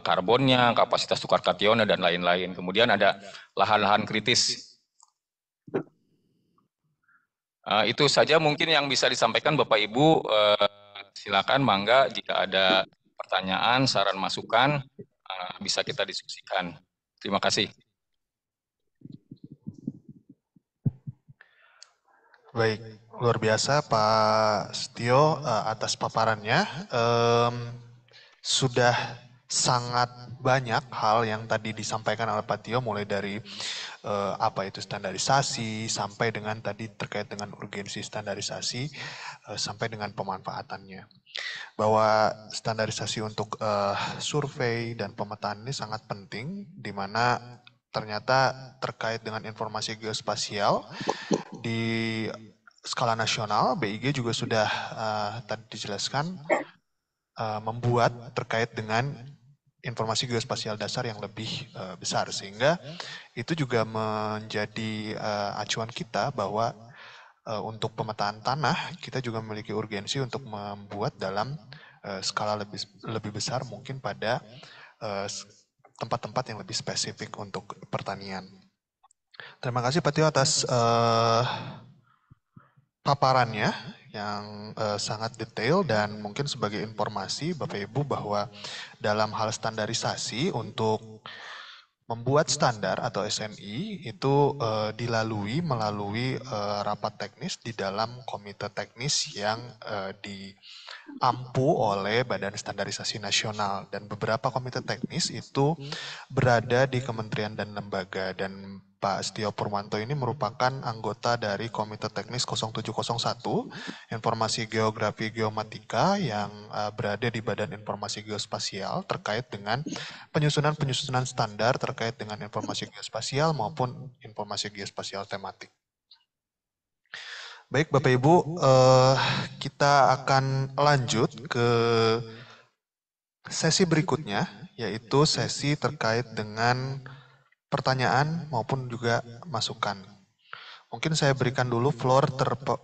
karbonnya, kapasitas tukar kationnya, dan lain-lain. Kemudian ada lahan-lahan kritis. Itu saja mungkin yang bisa disampaikan Bapak Ibu. Silakan, mangga jika ada pertanyaan, saran, masukan, bisa kita diskusikan. Terima kasih. Baik, luar biasa Pak Setio atas paparannya. Sudah sangat banyak hal yang tadi disampaikan oleh Pak Tio, mulai dari apa itu standarisasi, sampai dengan tadi terkait dengan urgensi standarisasi, sampai dengan pemanfaatannya. Bahwa standarisasi untuk survei dan pemetaan ini sangat penting, di mana ternyata terkait dengan informasi geospasial di skala nasional, BIG juga sudah tadi dijelaskan membuat terkait dengan informasi geospasial dasar yang lebih besar, sehingga itu juga menjadi acuan kita bahwa untuk pemetaan tanah, kita juga memiliki urgensi untuk membuat dalam skala lebih besar mungkin pada tempat-tempat yang lebih spesifik untuk pertanian. Terima kasih Pak Tio atas paparannya yang sangat detail, dan mungkin sebagai informasi Bapak Ibu bahwa dalam hal standarisasi untuk membuat standar atau SNI itu dilalui melalui rapat teknis di dalam komite teknis yang diampu oleh Badan Standarisasi Nasional, dan beberapa komite teknis itu berada di kementerian dan lembaga, dan Pak Setio Purwanto ini merupakan anggota dari Komite Teknis 0701 Informasi Geografi Geomatika yang berada di Badan Informasi Geospasial terkait dengan penyusunan standar terkait dengan informasi geospasial maupun informasi geospasial tematik. Baik Bapak Ibu, kita akan lanjut ke sesi berikutnya, yaitu sesi terkait dengan pertanyaan maupun juga masukan. Mungkin saya berikan dulu floor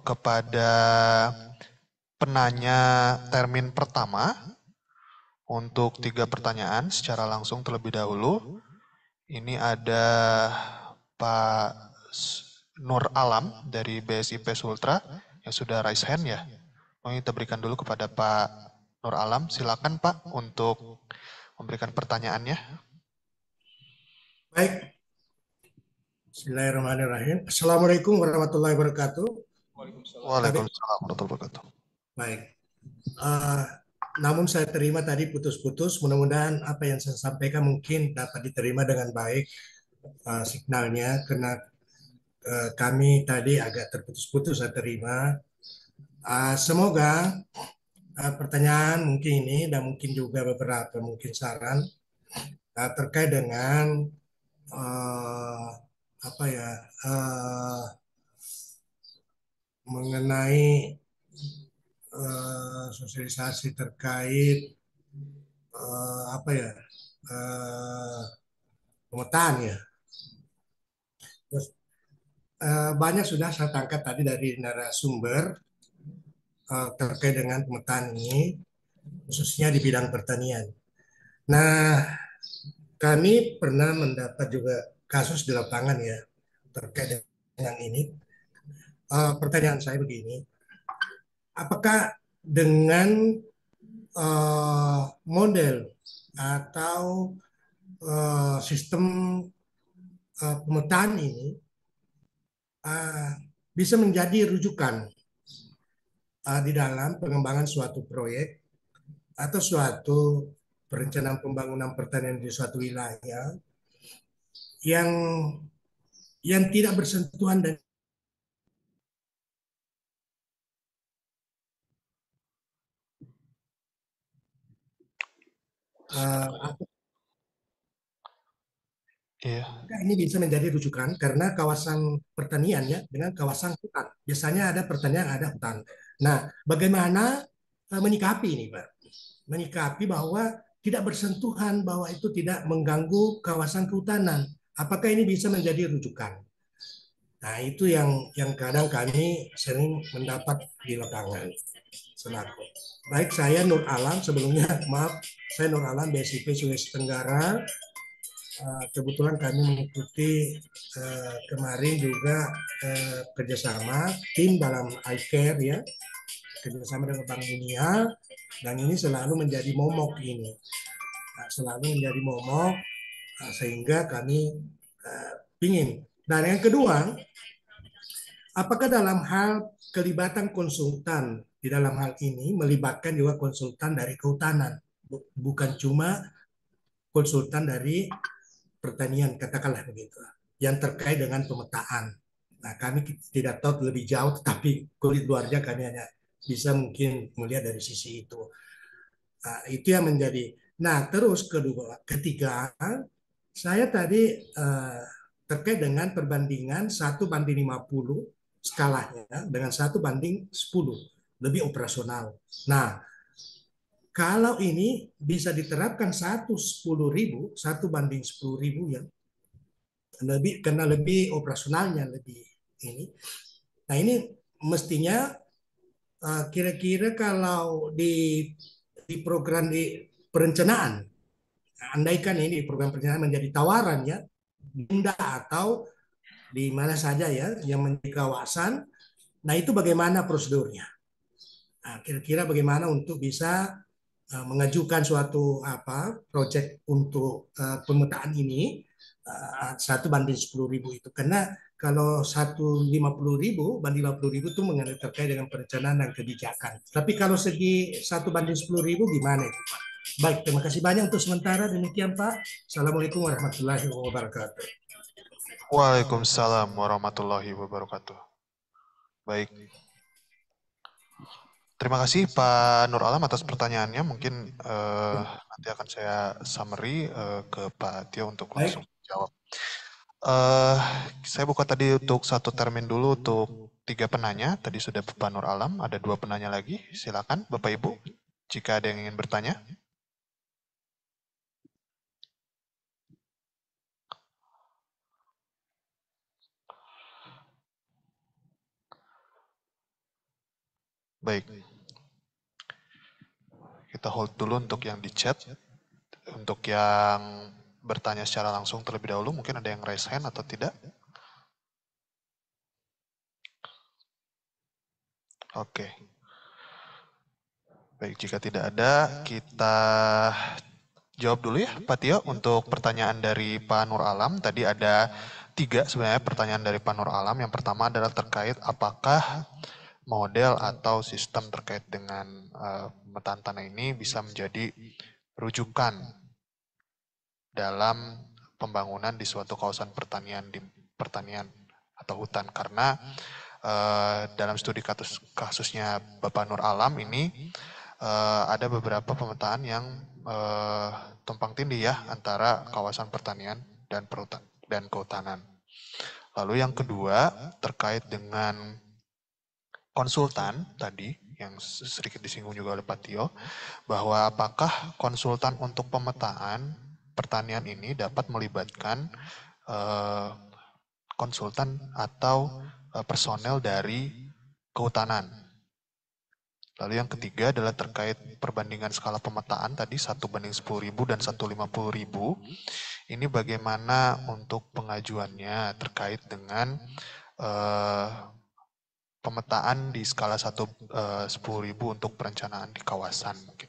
kepada penanya termin pertama untuk 3 pertanyaan secara langsung terlebih dahulu. Ini ada Pak Nur Alam dari BSIP Sultra yang sudah raise hand ya. Mungkin kita berikan dulu kepada Pak Nur Alam. Silakan Pak untuk memberikan pertanyaannya. Baik. Bismillahirrahmanirrahim. Assalamualaikum warahmatullahi wabarakatuh. Waalaikumsalam warahmatullahi wabarakatuh. Baik. Namun saya terima tadi putus-putus. Mudah-mudahan apa yang saya sampaikan mungkin dapat diterima dengan baik signalnya, karena kami tadi agak terputus-putus saya terima. Semoga pertanyaan mungkin ini dan mungkin juga beberapa mungkin saran terkait dengan mengenai sosialisasi terkait pemetaan ya. Terus, banyak sudah saya tangkap tadi dari narasumber terkait dengan pemetaan ini, khususnya di bidang pertanian. Nah, kami pernah mendapat juga kasus di lapangan ya terkait dengan ini. Pertanyaan saya begini, apakah dengan model atau sistem pemetaan ini bisa menjadi rujukan di dalam pengembangan suatu proyek atau suatu perencanaan pembangunan pertanian di suatu wilayah yang tidak bersentuhan dan ini bisa menjadi rujukan karena kawasan pertanian ya dengan kawasan hutan. Biasanya ada pertanian, ada hutan. Nah, bagaimana menyikapi ini, Pak? Menyikapi bahwa tidak bersentuhan, bahwa itu tidak mengganggu kawasan kehutanan. Apakah ini bisa menjadi rujukan? Nah, itu yang kadang kami sering mendapat di lapangan. Selaku. Baik, saya Nur Alam, sebelumnya maaf, saya Nur Alam, BSIP Sulawesi Tenggara. Kebetulan kami mengikuti kemarin juga kerjasama tim dalam iCare ya, kerjasama dengan Bank Dunia, dan ini selalu menjadi momok ini, selalu menjadi momok sehingga kami ingin. Dan yang kedua, apakah dalam hal kelibatan konsultan di dalam hal ini melibatkan juga konsultan dari kehutanan, bukan cuma konsultan dari pertanian, katakanlah begitu, yang terkait dengan pemetaan. Nah, kami tidak tahu lebih jauh, tetapi kulit luarnya kami hanya bisa mungkin melihat dari sisi itu. Itu yang menjadi. Nah, terus ketiga, saya tadi terkait dengan perbandingan 1:50 skalanya dengan 1:10, lebih operasional. Nah, kalau ini bisa diterapkan 1:10.000, 1:10.000 ya, lebih karena lebih operasionalnya lebih ini. Nah, ini mestinya kira-kira kalau di program di perencanaan, andaikan ini program perencanaan menjadi tawaran ya, benda atau di mana saja ya yang menjadi kawasan, nah itu bagaimana prosedurnya? Nah, kira-kira bagaimana untuk bisa mengajukan suatu proyek untuk pemetaan ini 1:10.000 itu, karena kalau 150.000 banding 50.000 itu mengenai terkait dengan perencanaan dan kebijakan. Tapi kalau segi 1:10.000 gimana itu Pak? Baik, terima kasih banyak untuk sementara, demikian Pak. Assalamualaikum warahmatullahi wabarakatuh. Waalaikumsalam warahmatullahi wabarakatuh. Baik. Terima kasih Pak Nur Alam atas pertanyaannya. Mungkin nanti akan saya summary ke Pak Tio untuk langsung jawab. Saya buka tadi untuk satu termin dulu untuk 3 penanya. Tadi sudah Pak Nur Alam, ada 2 penanya lagi. Silakan Bapak Ibu, jika ada yang ingin bertanya. Baik. Kita hold dulu untuk yang di chat. Untuk yang bertanya secara langsung terlebih dahulu, mungkin ada yang raise hand atau tidak? Oke. Baik, jika tidak ada, kita jawab dulu ya Pak Tio untuk pertanyaan dari Pak Nur Alam. Tadi ada 3 sebenarnya pertanyaan dari Pak Nur Alam. Yang pertama adalah terkait apakah model atau sistem terkait dengan pemetaan tanah ini bisa menjadi rujukan dalam pembangunan di suatu kawasan pertanian atau hutan, karena dalam studi kasusnya Bapak Nur Alam ini ada beberapa pemetaan yang tumpang tindih ya antara kawasan pertanian dan kehutanan. Lalu yang kedua terkait dengan konsultan tadi yang sedikit disinggung juga oleh Pak Tio, bahwa apakah konsultan untuk pemetaan pertanian ini dapat melibatkan konsultan atau personel dari kehutanan. Lalu yang ketiga adalah terkait perbandingan skala pemetaan tadi 1:10.000 dan 1:50.000. Ini bagaimana untuk pengajuannya terkait dengan pemetaan di skala 10.000 untuk perencanaan di kawasan mungkin.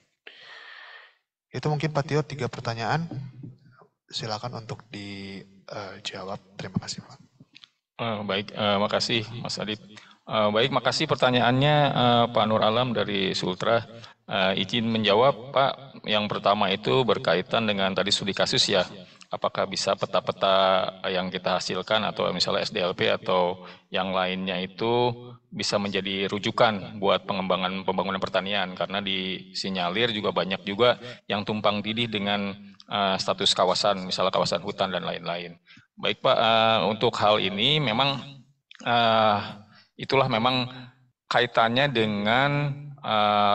Itu mungkin Pak Tio 3 pertanyaan. Silakan untuk dijawab. Terima kasih Pak. Baik, makasih Mas Adit. Baik, makasih pertanyaannya Pak Nur Alam dari Sultra. Izin menjawab Pak, yang pertama itu berkaitan dengan tadi studi kasus ya. Apakah bisa peta-peta yang kita hasilkan atau misalnya SDLP atau yang lainnya itu bisa menjadi rujukan buat pembangunan pertanian, karena disinyalir juga banyak juga yang tumpang tindih dengan status kawasan, misalnya kawasan hutan dan lain-lain. Baik Pak, untuk hal ini memang itulah memang kaitannya dengan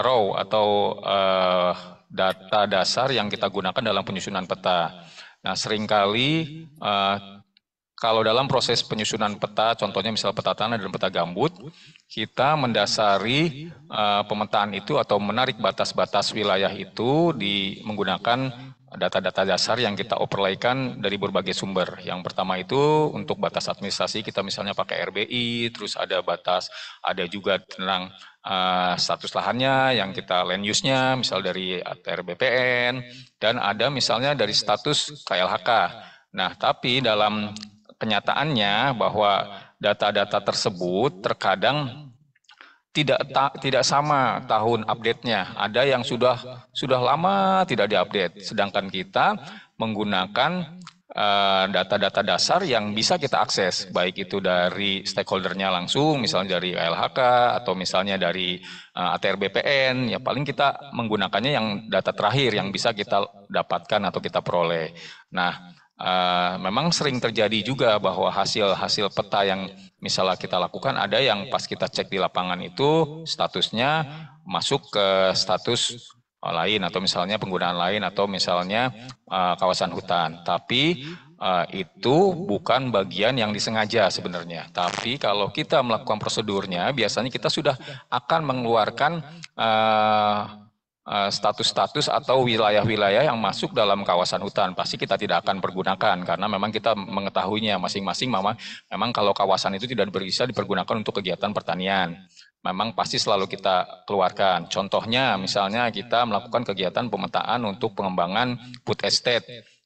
raw atau data dasar yang kita gunakan dalam penyusunan peta. Nah, seringkali kalau dalam proses penyusunan peta, contohnya misalnya peta tanah dan peta gambut, kita mendasari pemetaan itu atau menarik batas-batas wilayah itu menggunakan data-data dasar yang kita overlaykan dari berbagai sumber. Yang pertama itu untuk batas administrasi kita misalnya pakai RBI, terus ada ada juga tentang status lahannya yang kita land use-nya, misal dari ATR BPN, dan ada misalnya dari status KLHK. Nah, tapi dalam kenyataannya bahwa data-data tersebut terkadang tidak sama tahun update-nya. Ada yang sudah lama tidak diupdate, sedangkan kita menggunakan data-data dasar yang bisa kita akses, baik itu dari stakeholder-nya langsung, misalnya dari KLHK atau misalnya dari ATR BPN, ya paling kita menggunakannya yang data terakhir yang bisa kita dapatkan atau kita peroleh. Nah, memang sering terjadi juga bahwa hasil peta yang misalnya kita lakukan ada yang pas kita cek di lapangan itu statusnya masuk ke status lain atau misalnya penggunaan lain atau misalnya kawasan hutan. Tapi itu bukan bagian yang disengaja sebenarnya. Tapi kalau kita melakukan prosedurnya, biasanya kita sudah akan mengeluarkan status-status atau wilayah-wilayah yang masuk dalam kawasan hutan. Pasti kita tidak akan pergunakan karena memang kita mengetahuinya masing-masing. Memang kalau kawasan itu tidak bisa dipergunakan untuk kegiatan pertanian. Memang pasti selalu kita keluarkan. Contohnya misalnya kita melakukan kegiatan pemetaan untuk pengembangan food estate.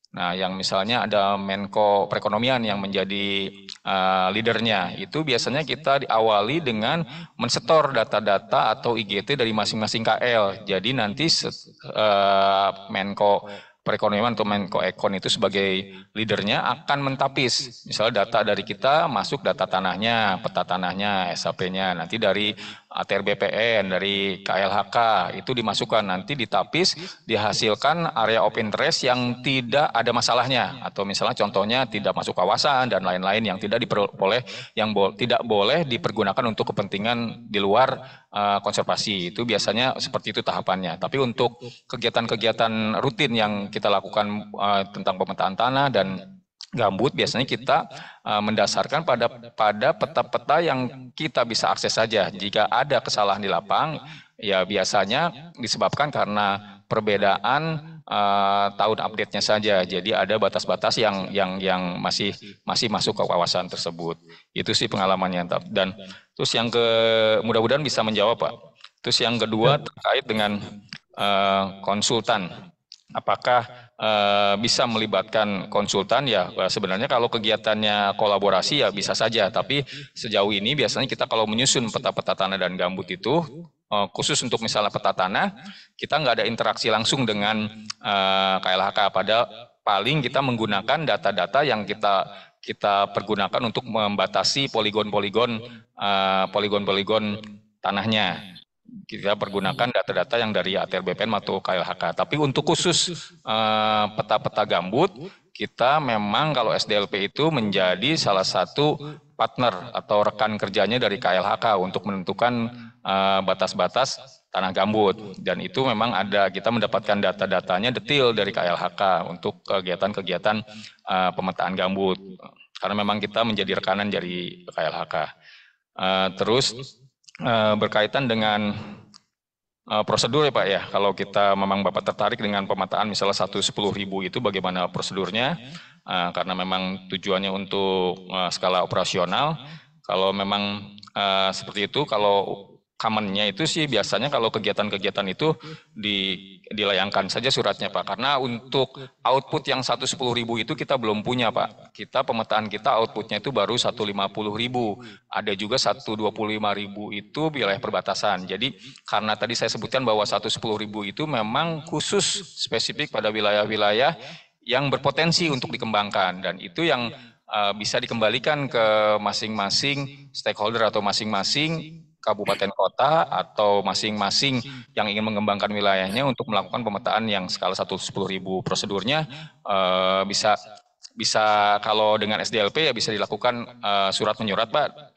Nah, yang misalnya ada Menko Perekonomian yang menjadi leadernya, itu biasanya kita diawali dengan mensetor data-data atau IGT dari masing-masing KL. Jadi nanti Menko Perekonomian atau Menko Ekon itu sebagai leadernya akan mentapis. Misalnya data dari kita masuk data tanahnya, peta tanahnya, SAP-nya. Nanti dari ATR BPN, dari KLHK itu dimasukkan. Nanti ditapis, dihasilkan area of interest yang tidak ada masalahnya. Atau misalnya contohnya tidak masuk kawasan dan lain-lain yang tidak tidak boleh dipergunakan untuk kepentingan di luar konservasi. Itu biasanya seperti itu tahapannya. Tapi untuk kegiatan-kegiatan rutin yang kita lakukan tentang pemetaan tanah dan gambut, biasanya kita mendasarkan pada peta-peta yang kita bisa akses saja. Jika ada kesalahan di lapang, ya biasanya disebabkan karena perbedaan tahun update-nya saja. Jadi ada batas-batas yang masih masuk ke kawasan tersebut. Itu sih pengalamannya. Dan terus yang mudah-mudahan bisa menjawab, Pak. Terus yang kedua terkait dengan konsultan. Apakah bisa melibatkan konsultan? Ya sebenarnya kalau kegiatannya kolaborasi ya bisa saja, tapi sejauh ini biasanya kita kalau menyusun peta-peta tanah dan gambut itu khusus untuk misalnya peta tanah, kita nggak ada interaksi langsung dengan KLHK, pada paling kita menggunakan data-data yang kita pergunakan untuk membatasi poligon-poligon tanahnya. Kita pergunakan data-data yang dari ATR BPN atau KLHK. Tapi untuk khusus peta-peta gambut, kita memang kalau SDLP itu menjadi salah satu partner atau rekan kerjanya dari KLHK untuk menentukan batas-batas tanah gambut. Dan itu memang kita mendapatkan data-datanya detail dari KLHK untuk kegiatan-kegiatan pemetaan gambut. Karena memang kita menjadi rekanan dari KLHK. Terus berkaitan dengan prosedur ya Pak ya, kalau kita memang Bapak tertarik dengan pemetaan misalnya 10.000 itu bagaimana prosedurnya, karena memang tujuannya untuk skala operasional. Kalau memang seperti itu, kalau commonnya itu sih biasanya kalau kegiatan-kegiatan itu dilayangkan saja suratnya Pak, karena untuk output yang 110.000 itu kita belum punya Pak. Pemetaan kita outputnya itu baru 150.000, ada juga 125.000 itu wilayah perbatasan. Jadi karena tadi saya sebutkan bahwa 110.000 itu memang khusus spesifik pada wilayah-wilayah yang berpotensi untuk dikembangkan, dan itu yang bisa dikembalikan ke masing-masing stakeholder atau masing-masing kabupaten kota atau masing-masing yang ingin mengembangkan wilayahnya untuk melakukan pemetaan yang skala 110.000. Prosedurnya bisa kalau dengan SDLP ya bisa dilakukan surat menyurat Pak,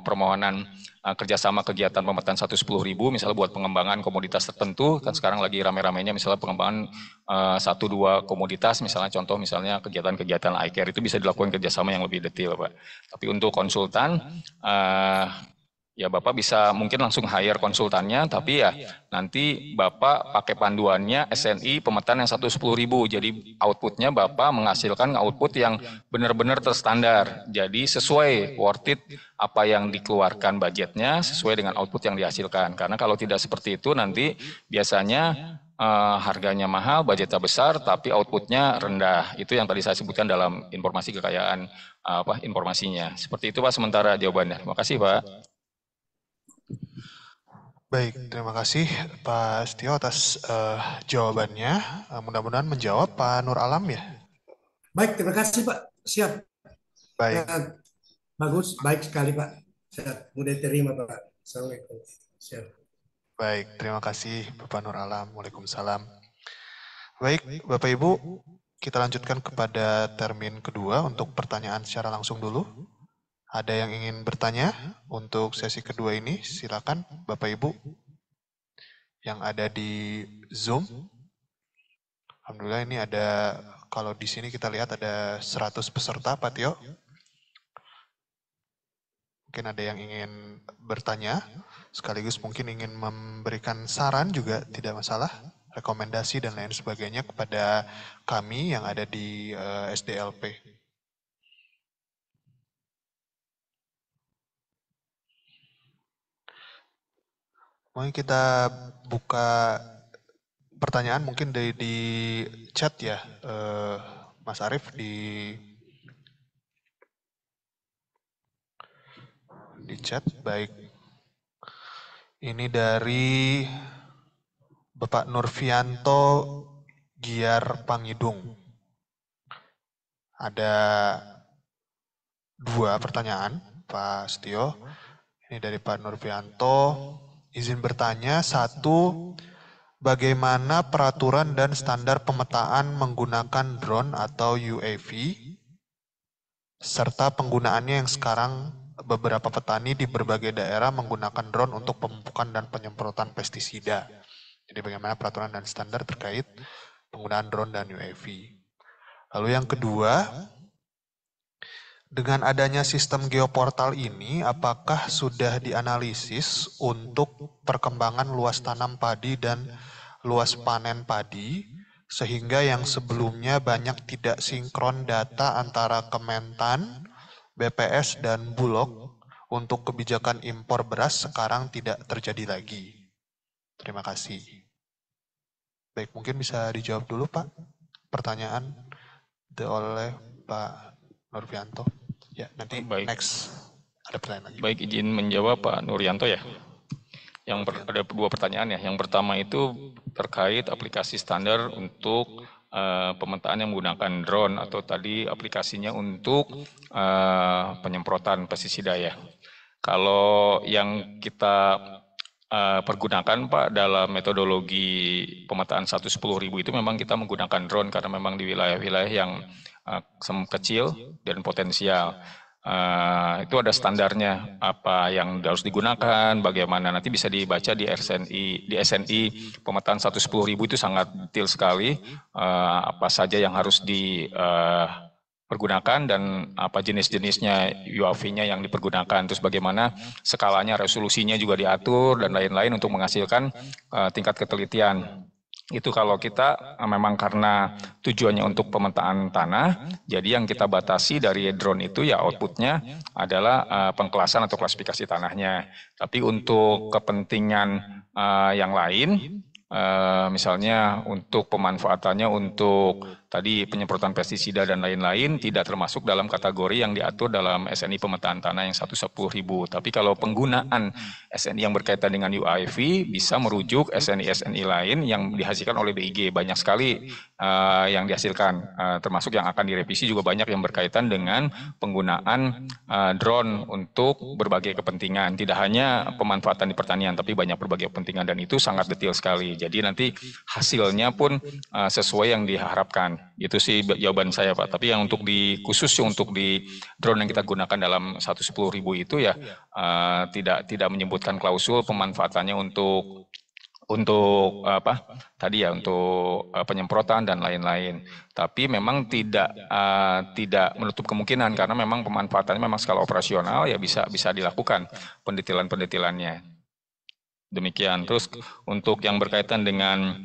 permohonan kerjasama kegiatan pemetaan 110.000 misalnya buat pengembangan komoditas tertentu, kan sekarang lagi rame-ramenya misalnya pengembangan 1-2 komoditas, misalnya contoh misalnya kegiatan-kegiatan iCare itu bisa dilakukan kerjasama yang lebih detail Pak. Tapi untuk konsultan ya Bapak bisa mungkin langsung hire konsultannya, tapi ya nanti Bapak pakai panduannya SNI pemetaan yang 110.000, jadi outputnya Bapak menghasilkan output yang benar-benar terstandar, jadi sesuai worth it apa yang dikeluarkan budgetnya, sesuai dengan output yang dihasilkan. Karena kalau tidak seperti itu nanti biasanya harganya mahal, budgetnya besar, tapi outputnya rendah. Itu yang tadi saya sebutkan dalam informasi kekayaan informasinya. Seperti itu Pak sementara jawabannya. Terima kasih Pak. Baik, terima kasih Pak Setio atas jawabannya. Mudah-mudahan menjawab Pak Nur Alam ya. Baik, terima kasih Pak. Siap. Baik. Bagus, baik sekali Pak. Siap, mudah diterima Pak. Assalamualaikum. Siap. Baik, terima kasih Bapak Nur Alam. Waalaikumsalam. Baik, Bapak Ibu, kita lanjutkan kepada termin kedua untuk pertanyaan secara langsung dulu. Ada yang ingin bertanya untuk sesi kedua ini? Silakan Bapak Ibu yang ada di Zoom. Alhamdulillah ini ada kalau di sini kita lihat ada 100 peserta, Pak Tio. Mungkin ada yang ingin bertanya, sekaligus mungkin ingin memberikan saran juga tidak masalah, rekomendasi dan lain sebagainya kepada kami yang ada di SDLP. Mungkin kita buka pertanyaan mungkin di chat ya, Mas Arief di chat. Baik, ini dari Bapak Nurfianto Giar Pangidung. Ada 2 pertanyaan, Pak Setio. Ini dari Pak Nurfianto. Izin bertanya, 1, bagaimana peraturan dan standar pemetaan menggunakan drone atau UAV, serta penggunaannya yang sekarang beberapa petani di berbagai daerah menggunakan drone untuk pemupukan dan penyemprotan pestisida. Jadi bagaimana peraturan dan standar terkait penggunaan drone dan UAV. Lalu yang kedua, dengan adanya sistem geoportal ini, apakah sudah dianalisis untuk perkembangan luas tanam padi dan luas panen padi, sehingga yang sebelumnya banyak tidak sinkron data antara Kementan, BPS, dan Bulog untuk kebijakan impor beras sekarang tidak terjadi lagi? Terima kasih. Baik, mungkin bisa dijawab dulu Pak, pertanyaan oleh Pak Nurfianto. Ya, nanti Baik. next ada pertanyaan lagi. Baik, izin menjawab Pak Nuryanto ya. Ada 2 pertanyaan ya. Yang pertama itu terkait aplikasi standar untuk pemetaan yang menggunakan drone atau tadi aplikasinya untuk penyemprotan pestisida ya. Kalau yang kita pergunakan Pak dalam metodologi pemetaan 110.000 itu memang kita menggunakan drone karena memang di wilayah-wilayah yang kecil dan potensial. Itu ada standarnya apa yang harus digunakan, bagaimana nanti bisa dibaca di SNI pemetaan 110.000 itu sangat detail sekali apa saja yang harus dipergunakan dan apa jenis-jenisnya UAV-nya yang dipergunakan, terus bagaimana skalanya, resolusinya juga diatur dan lain-lain untuk menghasilkan tingkat ketelitian. Itu kalau kita memang karena tujuannya untuk pemetaan tanah, jadi yang kita batasi dari drone itu ya outputnya adalah pengkelasan atau klasifikasi tanahnya. Tapi untuk kepentingan yang lain, misalnya untuk pemanfaatannya untuk tadi penyemprotan pestisida dan lain-lain tidak termasuk dalam kategori yang diatur dalam SNI pemetaan tanah yang 110.000. Tapi kalau penggunaan SNI yang berkaitan dengan UAV bisa merujuk SNI-SNI lain yang dihasilkan oleh BIG. Banyak sekali yang dihasilkan, termasuk yang akan direvisi juga banyak yang berkaitan dengan penggunaan drone untuk berbagai kepentingan. Tidak hanya pemanfaatan di pertanian, tapi banyak berbagai kepentingan dan itu sangat detail sekali. Jadi nanti hasilnya pun sesuai yang diharapkan. Itu sih jawaban saya Pak. Tapi yang untuk khusus untuk di drone yang kita gunakan dalam 110.000 itu ya tidak menyebutkan klausul pemanfaatannya untuk apa tadi ya untuk penyemprotan dan lain-lain. Tapi memang tidak menutup kemungkinan karena memang pemanfaatannya memang skala operasional ya bisa dilakukan pendetailan-pendetailannya. Demikian. Terus untuk yang berkaitan dengan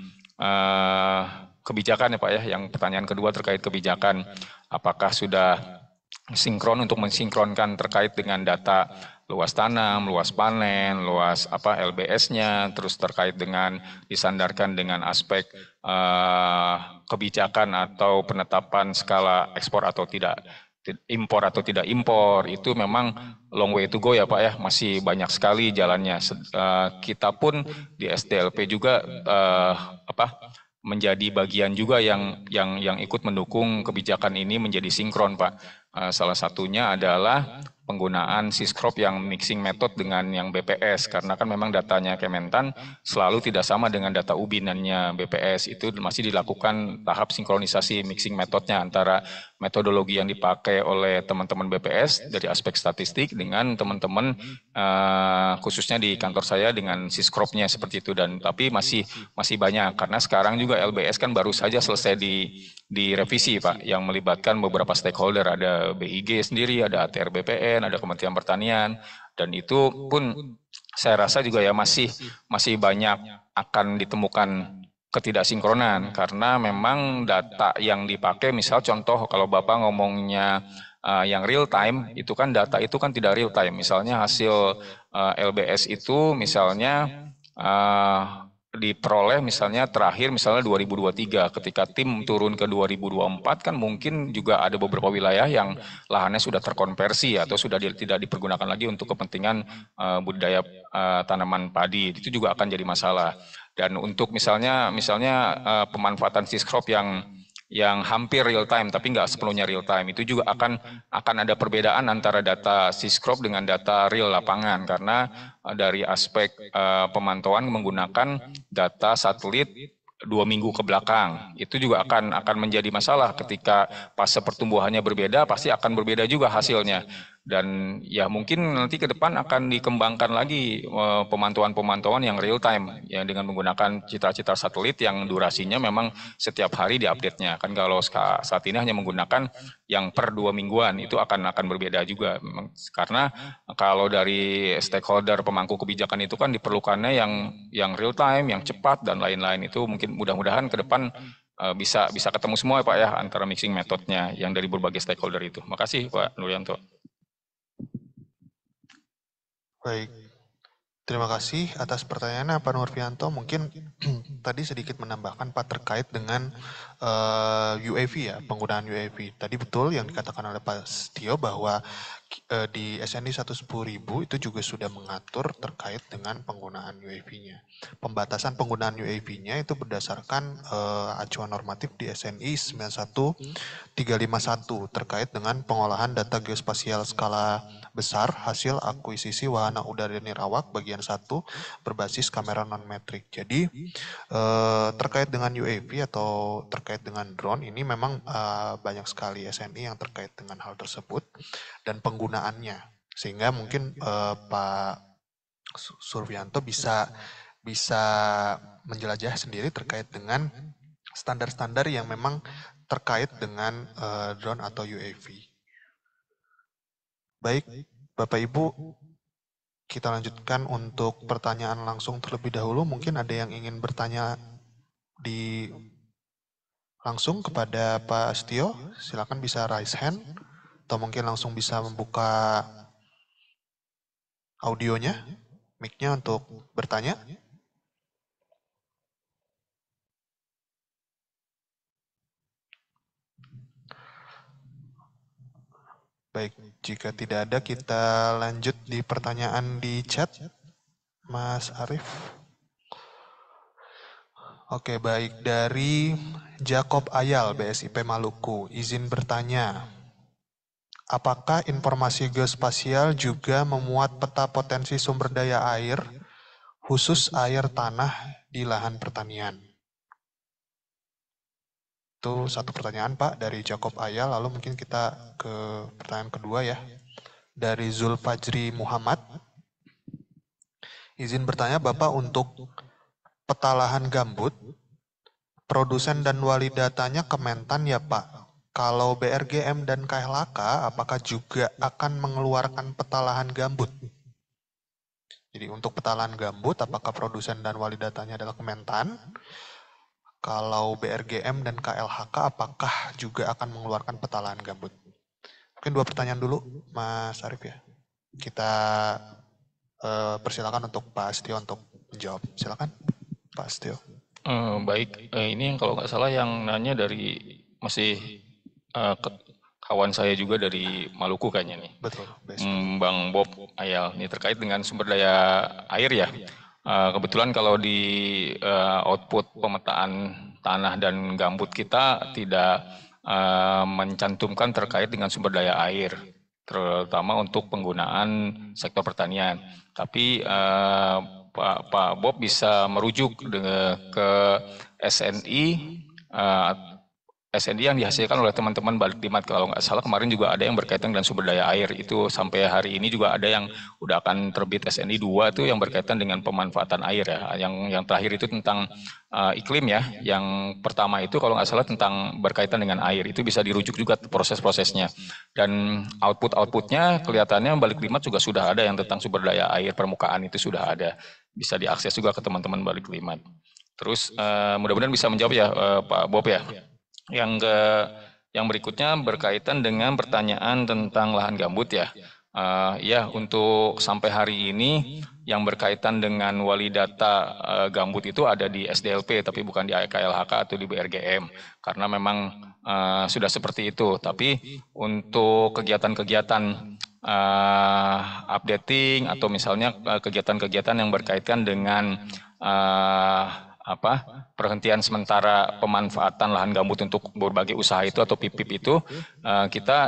kebijakan ya Pak ya, yang pertanyaan kedua terkait kebijakan, apakah sudah sinkron untuk mensinkronkan terkait dengan data luas tanam, luas panen, luas LBS-nya, terus terkait dengan disandarkan dengan aspek kebijakan atau penetapan skala ekspor atau tidak impor atau tidak impor, itu memang long way to go ya Pak ya, masih banyak sekali jalannya. Kita pun di SDLP juga menjadi bagian juga yang ikut mendukung kebijakan ini menjadi sinkron Pak. Salah satunya adalah penggunaan siskrop yang mixing method dengan yang BPS, karena kan memang datanya Kementan selalu tidak sama dengan data ubinannya BPS. Itu masih dilakukan tahap sinkronisasi mixing methodnya antara metodologi yang dipakai oleh teman-teman BPS dari aspek statistik dengan teman-teman khususnya di kantor saya dengan siskropnya seperti itu. Dan tapi masih banyak karena sekarang juga LBS kan baru saja selesai direvisi Pak, yang melibatkan beberapa stakeholder, ada BIG sendiri, ada ATR BPN, ada Kementerian Pertanian, dan itu pun saya rasa juga ya masih banyak akan ditemukan ketidaksinkronan, karena memang data yang dipakai, misal contoh kalau Bapak ngomongnya yang real time, itu kan data itu kan tidak real time. Misalnya hasil LBS itu misalnya diperoleh misalnya terakhir misalnya 2023, ketika tim turun ke 2024 kan mungkin juga ada beberapa wilayah yang lahannya sudah terkonversi atau sudah tidak dipergunakan lagi untuk kepentingan budidaya tanaman padi. Itu juga akan jadi masalah. Dan untuk misalnya pemanfaatan siskrop yang hampir real time tapi nggak sepenuhnya real time, itu juga akan ada perbedaan antara data siskrop dengan data real lapangan, karena dari aspek pemantauan menggunakan data satelit 2 minggu ke belakang, itu juga akan menjadi masalah. Ketika fase pertumbuhannya berbeda, pasti akan berbeda juga hasilnya. Dan ya mungkin nanti ke depan akan dikembangkan lagi pemantauan-pemantauan yang real time, ya dengan menggunakan citra-citra satelit yang durasinya memang setiap hari diupdate-nya. Kan kalau saat ini hanya menggunakan yang per 2 mingguan, itu akan berbeda juga. Karena kalau dari stakeholder pemangku kebijakan itu kan diperlukannya yang real time, yang cepat dan lain-lain. Itu mungkin mudah-mudahan ke depan bisa ketemu semua ya Pak ya, antara mixing metodenya yang dari berbagai stakeholder itu. Makasih Pak Nuryanto. Baik, terima kasih atas pertanyaannya Pak Nurfianto. Mungkin tadi sedikit menambahkan Pak terkait dengan UAV ya, penggunaan UAV. Tadi betul yang dikatakan oleh Pak Setio bahwa di SNI 110.000 itu juga sudah mengatur terkait dengan penggunaan UAV-nya. Pembatasan penggunaan UAV-nya itu berdasarkan acuan normatif di SNI 91351 terkait dengan pengolahan data geospasial skala besar hasil akuisisi wahana udara nirawak bagian 1 berbasis kamera non-metrik. Jadi terkait dengan UAV atau terkait dengan drone ini memang banyak sekali SNI yang terkait dengan hal tersebut dan penggunaannya, sehingga mungkin Pak Survianto bisa menjelajah sendiri terkait dengan standar-standar yang memang terkait dengan drone atau UAV. Baik, Bapak Ibu, kita lanjutkan untuk pertanyaan langsung terlebih dahulu. Mungkin ada yang ingin bertanya langsung kepada Pak Setio, silakan bisa raise hand atau mungkin langsung bisa membuka audionya, mic-nya untuk bertanya. Baik, jika tidak ada kita lanjut di pertanyaan di chat, Mas Arief. Oke, baik. Dari Jacob Ayal, BSIP Maluku, izin bertanya. Apakah informasi geospasial juga memuat peta potensi sumber daya air, khusus air tanah di lahan pertanian? Itu satu pertanyaan Pak dari Jacob Ayal, lalu mungkin kita ke pertanyaan kedua ya. Dari Zulfajri Muhammad, izin bertanya Bapak, untuk peta lahan gambut, produsen dan wali datanya Kementan ya Pak. Kalau BRGM dan KLHK, apakah juga akan mengeluarkan peta lahan gambut? Jadi untuk peta lahan gambut, apakah produsen dan wali datanya adalah Kementan? Kalau BRGM dan KLHK, apakah juga akan mengeluarkan peta lahan gambut? Mungkin dua pertanyaan dulu, Mas Arief ya. Kita persilakan untuk Pak Setio untuk menjawab. Silakan, Pak Setio. Baik, ini yang kalau nggak salah yang nanya dari masih kawan saya juga dari Maluku kayaknya nih. Betul. Bang Bob Ayal, ini terkait dengan sumber daya air ya. Kebetulan kalau di output pemetaan tanah dan gambut kita tidak mencantumkan terkait dengan sumber daya air, terutama untuk penggunaan sektor pertanian. Tapi Pak Bob bisa merujuk ke SNI SNI yang dihasilkan oleh teman-teman Balik Limat. Kalau nggak salah kemarin juga ada yang berkaitan dengan sumber daya air. Itu sampai hari ini juga ada yang udah akan terbit SNI 2 itu yang berkaitan dengan pemanfaatan air ya. Yang terakhir itu tentang iklim ya. Yang pertama itu kalau nggak salah tentang berkaitan dengan air. Itu bisa dirujuk juga proses-prosesnya. Dan output-outputnya kelihatannya Balik Limat juga sudah ada yang tentang sumber daya air permukaan itu sudah ada. Bisa diakses juga ke teman-teman Balik Limat. Terus mudah-mudahan bisa menjawab ya Pak Bob ya. Yang berikutnya berkaitan dengan pertanyaan tentang lahan gambut ya. Ya, untuk sampai hari ini yang berkaitan dengan wali data gambut itu ada di SDLP tapi bukan di KLHK atau di BRGM karena memang sudah seperti itu. Tapi untuk kegiatan-kegiatan updating atau misalnya kegiatan-kegiatan yang berkaitan dengan perhentian sementara pemanfaatan lahan gambut untuk berbagai usaha itu atau PIP itu kita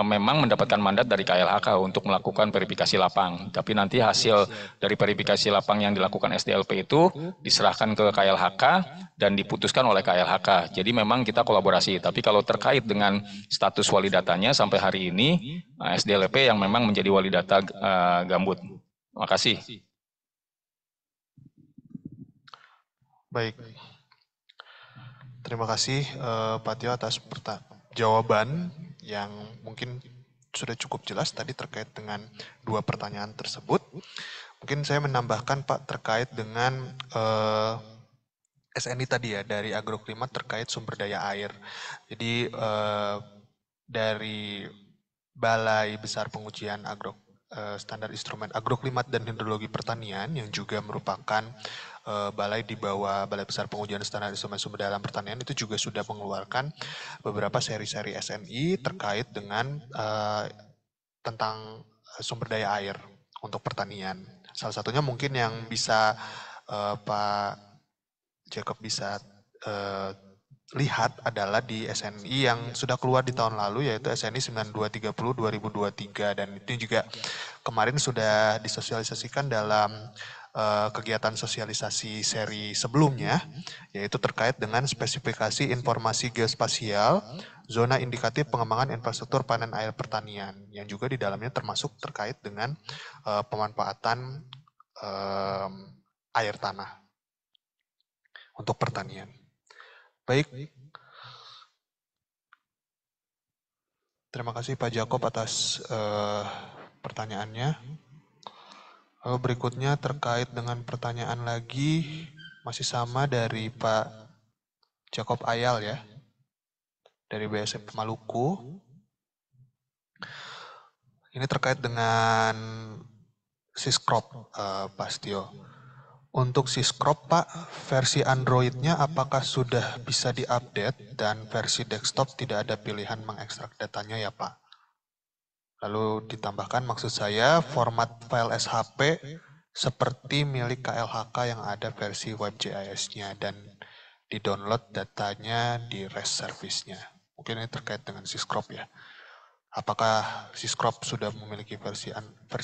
memang mendapatkan mandat dari KLHK untuk melakukan verifikasi lapang. Tapi nanti hasil dari verifikasi lapang yang dilakukan SDLP itu diserahkan ke KLHK dan diputuskan oleh KLHK. Jadi memang kita kolaborasi. Tapi kalau terkait dengan status wali datanya sampai hari ini SDLP yang memang menjadi wali data gambut. Terima kasih. Baik, terima kasih Pak Tio atas jawaban yang mungkin sudah cukup jelas tadi terkait dengan 2 pertanyaan tersebut. Mungkin saya menambahkan Pak terkait dengan SNI tadi ya dari agroklimat terkait sumber daya air. Jadi dari Balai Besar Pengujian Standar Instrumen Agroklimat dan Hidrologi Pertanian yang juga merupakan balai di bawah Balai Besar Pengujian Standar Instrumen Sumber Daya Alam Pertanian itu juga sudah mengeluarkan beberapa seri-seri SNI terkait dengan tentang sumber daya air untuk pertanian. Salah satunya mungkin yang bisa Pak Jacob bisa lihat adalah di SNI yang sudah keluar di tahun lalu yaitu SNI 9230 2023 dan itu juga kemarin sudah disosialisasikan dalam kegiatan sosialisasi seri sebelumnya yaitu terkait dengan spesifikasi informasi geospasial zona indikatif pengembangan infrastruktur panen air pertanian yang juga di dalamnya termasuk terkait dengan pemanfaatan air tanah untuk pertanian. Baik, terima kasih Pak Jacob atas pertanyaannya. Lalu berikutnya terkait dengan pertanyaan lagi, masih sama dari Pak Jacob Ayal ya, dari BSF Maluku. Ini terkait dengan Syscrop, Pak Stio. Untuk Syscrop Pak, versi Android-nya apakah sudah bisa diupdate dan versi desktop tidak ada pilihan mengekstrak datanya ya Pak? Lalu ditambahkan maksud saya format file SHP seperti milik KLHK yang ada versi WebGIS-nya dan di-download datanya di REST service-nya. Mungkin ini terkait dengan Syscrop ya. Apakah Syscrop sudah memiliki versi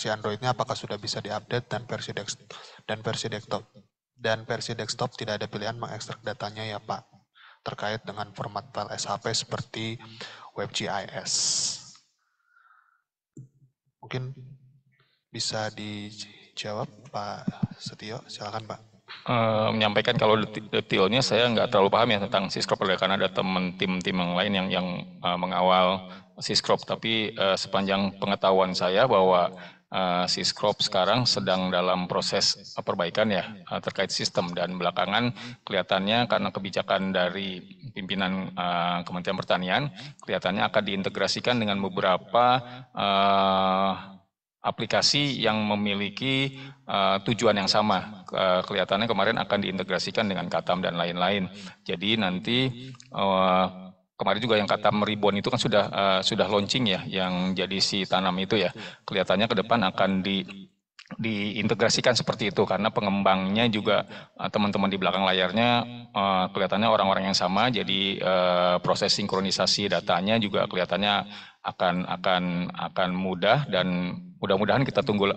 Android-nya apakah sudah bisa diupdate dan versi desktop tidak ada pilihan mengekstrak datanya ya Pak. Terkait dengan format file SHP seperti WebGIS. Mungkin bisa dijawab Pak Setio, silakan Pak. Menyampaikan kalau detailnya saya nggak terlalu paham ya tentang Syscrop karena ada tim yang lain yang mengawal Syscrop. Tapi sepanjang pengetahuan saya bahwa Syscrop sekarang sedang dalam proses perbaikan ya terkait sistem dan belakangan kelihatannya karena kebijakan dari pimpinan Kementerian Pertanian kelihatannya akan diintegrasikan dengan beberapa aplikasi yang memiliki tujuan yang sama. Kelihatannya kemarin akan diintegrasikan dengan Katam dan lain-lain. Jadi nanti kemarin juga yang Katam Ribbon itu kan sudah launching ya, yang jadi si tanam itu ya. Kelihatannya ke depan akan diintegrasikan seperti itu karena pengembangnya juga teman-teman di belakang layarnya kelihatannya orang-orang yang sama. Jadi proses sinkronisasi datanya juga kelihatannya akan mudah, dan mudah-mudahan kita tunggu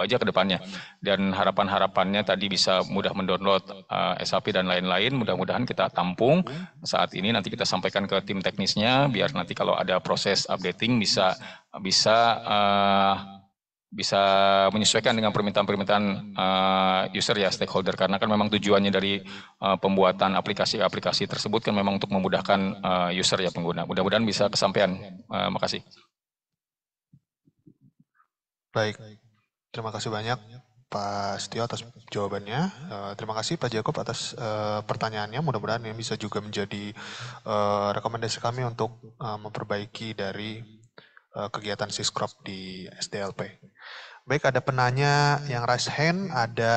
aja ke depannya. Dan harapannya tadi bisa mudah mendownload SAP dan lain-lain, mudah-mudahan kita tampung saat ini, nanti kita sampaikan ke tim teknisnya biar nanti kalau ada proses updating bisa menyesuaikan dengan permintaan user ya, stakeholder, karena kan memang tujuannya dari pembuatan aplikasi tersebut kan memang untuk memudahkan user ya, pengguna. Mudah-mudahan bisa kesampaian. Makasih. Baik, terima kasih banyak Pak Setio atas jawabannya. Terima kasih Pak Jacob atas pertanyaannya. Mudah-mudahan ini bisa juga menjadi rekomendasi kami untuk memperbaiki dari kegiatan Siskrop di SDLP. Baik, ada penanya yang raise hand, ada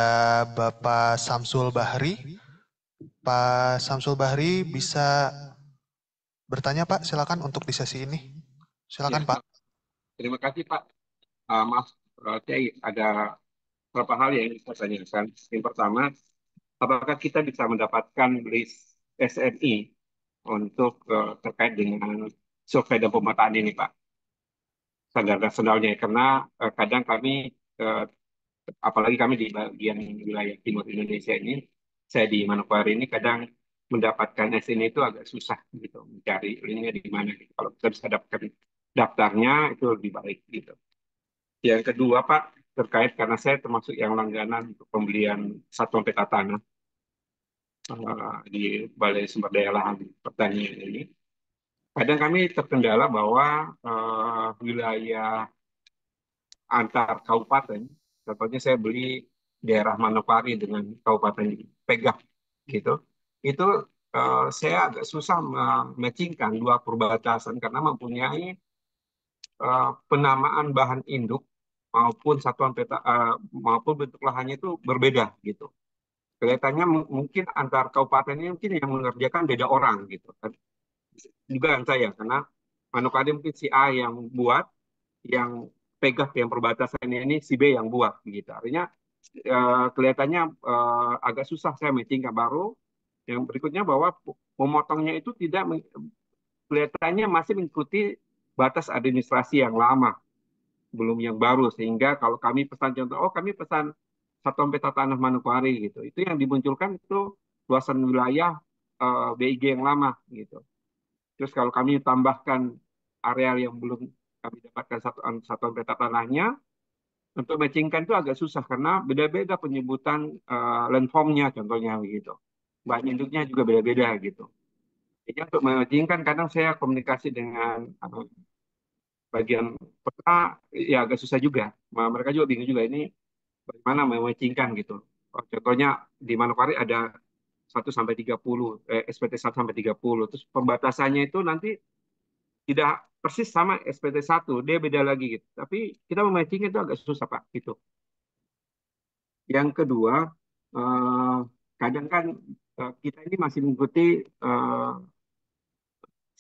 Bapak Samsul Bahri. Pak Samsul Bahri bisa bertanya Pak, silakan untuk di sesi ini. Silakan Ya, Pak. terima kasih Pak. Maaf, saya ada beberapa hal yang ingin saya tanyakan. Yang pertama, apakah kita bisa mendapatkan list SNI untuk terkait dengan survei dan pemetaan ini, Pak? Standar nasionalnya, karena kadang kami, apalagi kami di bagian wilayah timur Indonesia ini, saya di Manokwari ini kadang mendapatkan SNI itu agak susah gitu, mencari linknya di mana. Gitu. Kalau kita bisa dapatkan daftarnya itu lebih baik gitu. Yang kedua, Pak, terkait karena saya termasuk yang langganan untuk pembelian satuan peta tanah di Balai Sumber Daya Lahan Pertanian ini. Kadang kami terkendala bahwa wilayah antar kabupaten, contohnya saya beli daerah Manokwari dengan Kabupaten Pegah, gitu, itu saya agak susah matchingkan dua perbatasan karena mempunyai penamaan bahan induk maupun satuan peta maupun bentuk lahannya itu berbeda gitu. Kelihatannya mungkin antar kabupaten ini mungkin yang mengerjakan beda orang gitu. Juga yang saya karena Manokwari mungkin si A yang buat, yang Pegah yang perbatasan ini si B yang buat gitu. Artinya kelihatannya agak susah saya matchingkan. Baru yang berikutnya bahwa memotongnya itu tidak kelihatannya masih mengikuti batas administrasi yang lama, belum yang baru, sehingga kalau kami pesan contoh, kami pesan satuan peta tanah Manokwari gitu, itu yang dimunculkan itu luasan wilayah BIG yang lama gitu. Terus kalau kami tambahkan areal yang belum kami dapatkan satuan peta tanahnya, untuk matchingkan itu agak susah karena beda-beda penyebutan landformnya contohnya begitu. Bahan induknya juga beda-beda gitu. Jadi untuk matchingkan kadang saya komunikasi dengan bagian peta ya agak susah juga. Mereka juga bingung juga ini bagaimana mematchingkan gitu. Contohnya di Manokwari ada 1-30, SPT 1-30. Terus pembatasannya itu nanti tidak persis sama SPT 1, dia beda lagi gitu. Tapi kita mematching itu agak susah Pak gitu. Yang kedua, kadang kan kita ini masih mengikuti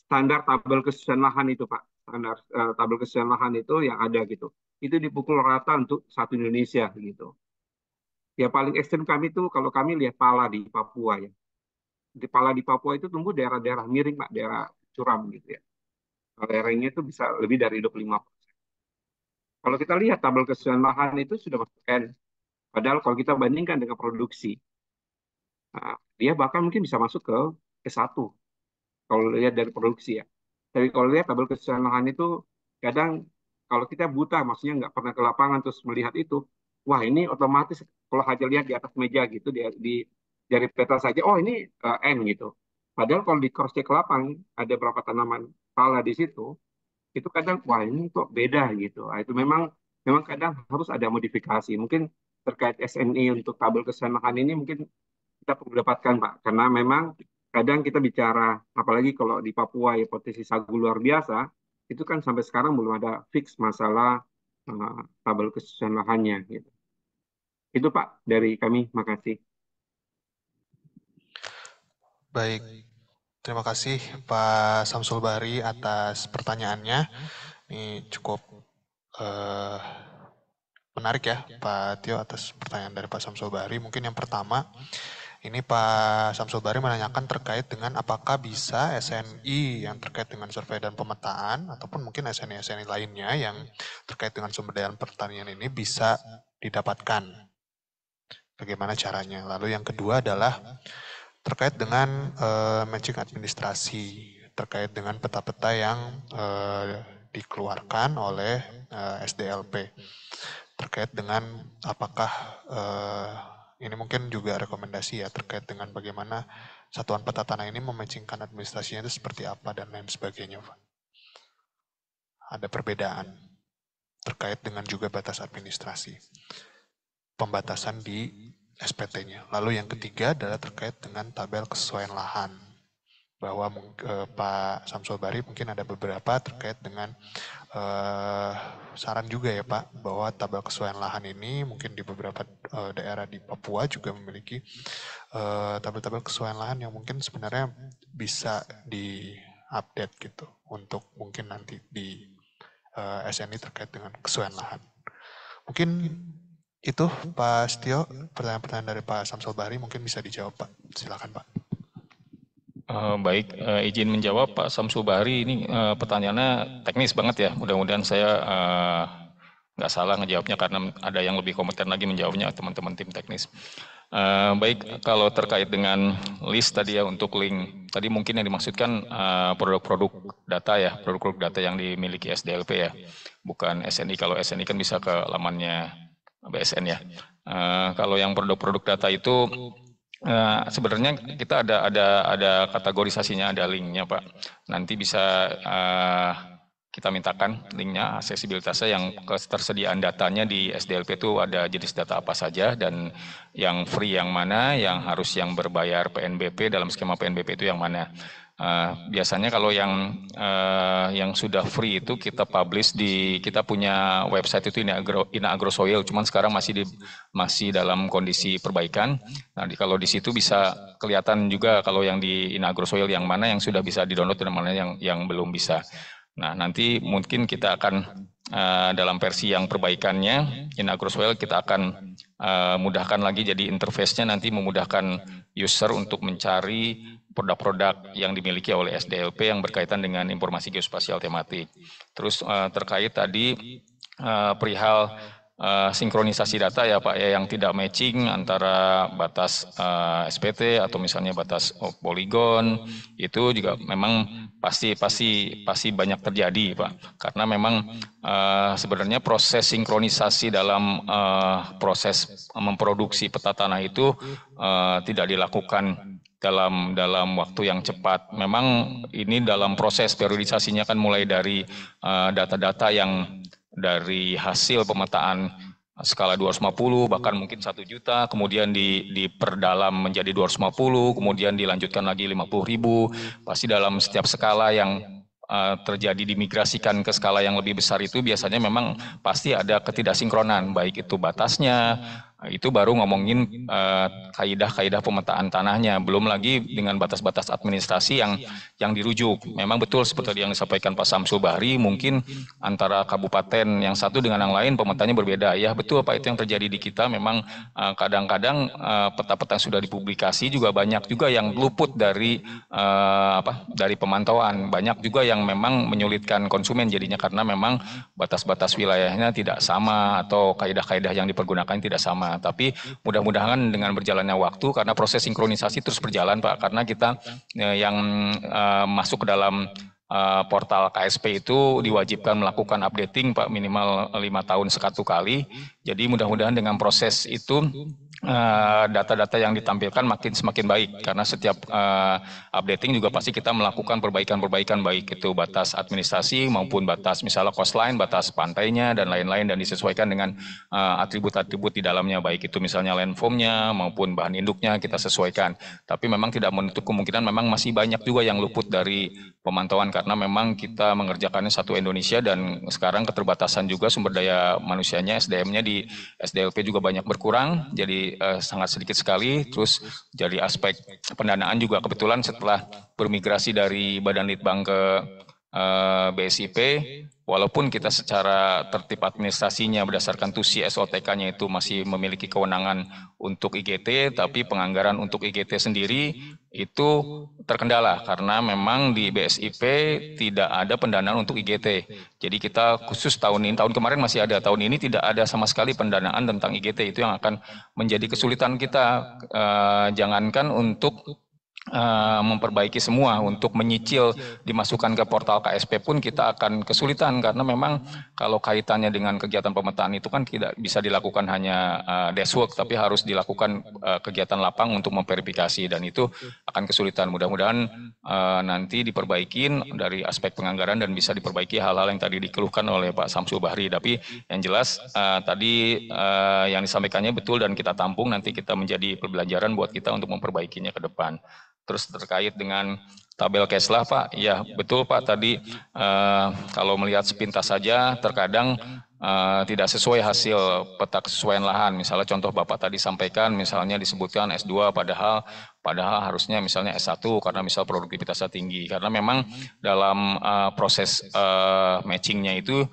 standar tabel kesusahan lahan itu Pak. Standar tabel kesusahan lahan itu yang ada gitu. Itu dipukul rata untuk satu Indonesia gitu. Ya paling ekstrim kami tuh kalau kami lihat pala di Papua ya. Di pala di Papua itu tumbuh daerah-daerah miring Pak, daerah curam gitu ya. Lerengnya itu bisa lebih dari 25%. Kalau kita lihat tabel kesusahan lahan itu sudah masuk N. Padahal kalau kita bandingkan dengan produksi, dia bahkan mungkin bisa masuk ke S1 kalau lihat dari produksi ya. Tapi kalau lihat tabel kesusahan lahan itu kadang kalau kita buta, maksudnya nggak pernah ke lapangan terus melihat itu, wah ini otomatis kalau hanya lihat di atas meja gitu di dari peta saja, oh ini N gitu. Padahal kalau di cross check ke lapang ada berapa tanaman pala di situ, itu kadang wah ini kok beda gitu. Nah, itu memang memang kadang harus ada modifikasi. Mungkin terkait SNI untuk tabel kesusahan lahan ini mungkin kita perlu dapatkan Pak, karena memang kadang kita bicara, apalagi kalau di Papua ya potensi sagu luar biasa, itu kan sampai sekarang belum ada fix masalah tabel kesusahan lahannya. Gitu. Itu Pak dari kami, makasih. Baik, terima kasih Pak Samsul Bahri atas pertanyaannya. Ini cukup menarik ya Pak Tio atas pertanyaan dari Pak Samsul Bahri. Mungkin yang pertama, Ini Pak Samsul Bari menanyakan terkait dengan apakah bisa SNI yang terkait dengan survei dan pemetaan ataupun mungkin SNI-SNI lainnya yang terkait dengan sumber daya pertanian ini bisa didapatkan. Bagaimana caranya? Lalu yang kedua adalah terkait dengan matching administrasi, terkait dengan peta-peta yang dikeluarkan oleh SDLP. Terkait dengan apakah ini mungkin juga rekomendasi ya terkait dengan bagaimana satuan peta tanah ini mematchingkan administrasinya itu seperti apa dan lain sebagainya, Pak. Ada perbedaan terkait dengan juga batas administrasi, pembatasan di SPT-nya. Lalu yang ketiga adalah terkait dengan tabel kesesuaian lahan, bahwa Pak Samsul Bari mungkin ada beberapa terkait dengan saran juga ya Pak, bahwa tabel kesesuaian lahan ini mungkin di beberapa daerah di Papua juga memiliki tabel-tabel kesesuaian lahan yang mungkin sebenarnya bisa di-update gitu untuk mungkin nanti di SNI terkait dengan kesesuaian lahan. Mungkin itu Pak Setio, pertanyaan-pertanyaan dari Pak Samsul Bari mungkin bisa dijawab Pak. Silakan Pak. Baik, izin menjawab Pak Samsul Bari, ini pertanyaannya teknis banget ya. Mudah-mudahan saya nggak salah ngejawabnya karena ada yang lebih kompeten lagi menjawabnya, teman-teman tim teknis. Baik, kalau terkait dengan list tadi ya untuk link, tadi mungkin yang dimaksudkan produk-produk data ya, produk-produk data yang dimiliki SDLP ya, bukan SNI. Kalau SNI kan bisa ke lamannya BSN ya. Kalau yang produk-produk data itu sebenarnya kita ada kategorisasinya, ada linknya Pak. Nanti bisa kita mintakan linknya, aksesibilitasnya, yang ketersediaan datanya di SDLP itu ada jenis data apa saja dan yang free yang mana, yang harus yang berbayar PNBP dalam skema PNBP itu yang mana. Biasanya kalau yang sudah free itu kita publish di, kita punya website itu Ina Agrosoil, cuman sekarang masih dalam kondisi perbaikan. Nah, kalau di situ bisa kelihatan juga kalau yang di Ina Agrosoil yang mana yang sudah bisa di-download dan mana yang belum bisa. Nah, nanti mungkin kita akan dalam versi yang perbaikannya Ina Agrosoil kita akan mudahkan lagi, jadi interface-nya nanti memudahkan user untuk mencari produk-produk yang dimiliki oleh SDLP yang berkaitan dengan informasi geospasial tematik. Terus terkait tadi perihal sinkronisasi data ya Pak ya, yang tidak matching antara batas SPT atau misalnya batas poligon, itu juga memang pasti banyak terjadi Pak, karena memang sebenarnya proses sinkronisasi dalam proses memproduksi peta tanah itu tidak dilakukan dalam waktu yang cepat. Memang ini dalam proses periodisasinya kan mulai dari data-data yang dari hasil pemetaan skala 250 bahkan mungkin 1 juta, kemudian diperdalam menjadi 250, kemudian dilanjutkan lagi 50.000. Pasti dalam setiap skala yang terjadi dimigrasikan ke skala yang lebih besar itu biasanya memang pasti ada ketidaksinkronan, baik itu batasnya, itu baru ngomongin kaidah-kaidah pemetaan tanahnya, belum lagi dengan batas-batas administrasi yang dirujuk. Memang betul seperti yang disampaikan Pak Samsul Bahri, mungkin antara kabupaten yang satu dengan yang lain pemetaannya berbeda. Ya betul Pak, itu yang terjadi di kita. Memang kadang-kadang peta-peta yang sudah dipublikasi juga banyak juga yang luput dari dari pemantauan. Banyak juga yang memang menyulitkan konsumen jadinya karena memang batas-batas wilayahnya tidak sama atau kaidah-kaidah yang dipergunakan tidak sama. Tapi mudah-mudahan dengan berjalannya waktu, karena proses sinkronisasi terus berjalan Pak, karena kita yang masuk ke dalam portal KSP itu diwajibkan melakukan updating Pak, minimal 5 tahun satu kali. Jadi mudah-mudahan dengan proses itu data-data yang ditampilkan semakin baik, karena setiap updating juga pasti kita melakukan perbaikan-perbaikan, baik itu batas administrasi maupun batas misalnya coastline, batas pantainya dan lain-lain, dan disesuaikan dengan atribut-atribut di dalamnya, baik itu misalnya landformnya maupun bahan induknya kita sesuaikan. Tapi memang tidak menutup kemungkinan memang masih banyak juga yang luput dari pemantauan, karena memang kita mengerjakannya satu Indonesia dan sekarang keterbatasan juga sumber daya manusianya, SDM-nya di SDLP juga banyak berkurang, jadi sangat sedikit sekali. Terus jadi aspek pendanaan juga kebetulan setelah bermigrasi dari Badan Litbang ke BSIP, walaupun kita secara tertib administrasinya berdasarkan TUSI SOTK-nya itu masih memiliki kewenangan untuk IGT, tapi penganggaran untuk IGT sendiri itu terkendala karena memang di BSIP tidak ada pendanaan untuk IGT. Jadi kita khusus tahun kemarin masih ada, tahun ini tidak ada sama sekali pendanaan tentang IGT. Itu yang akan menjadi kesulitan kita. Jangankan untuk memperbaiki semua, untuk menyicil dimasukkan ke portal KSP pun kita akan kesulitan karena memang kalau kaitannya dengan kegiatan pemetaan itu kan tidak bisa dilakukan hanya dashwork, tapi harus dilakukan kegiatan lapang untuk memverifikasi, dan itu akan kesulitan. Mudah-mudahan nanti diperbaikin dari aspek penganggaran dan bisa diperbaiki hal-hal yang tadi dikeluhkan oleh Pak Samsul Bahri. Tapi yang jelas tadi yang disampaikannya betul dan kita tampung, nanti kita menjadi pembelajaran buat kita untuk memperbaikinya ke depan. Terus terkait dengan tabel Keslah, Pak, ya betul Pak, tadi kalau melihat sepintas saja terkadang tidak sesuai hasil peta kesesuaian lahan. Misalnya contoh Bapak tadi sampaikan, misalnya disebutkan S2 padahal harusnya misalnya S1 karena misal produktivitasnya tinggi. Karena memang dalam proses matchingnya itu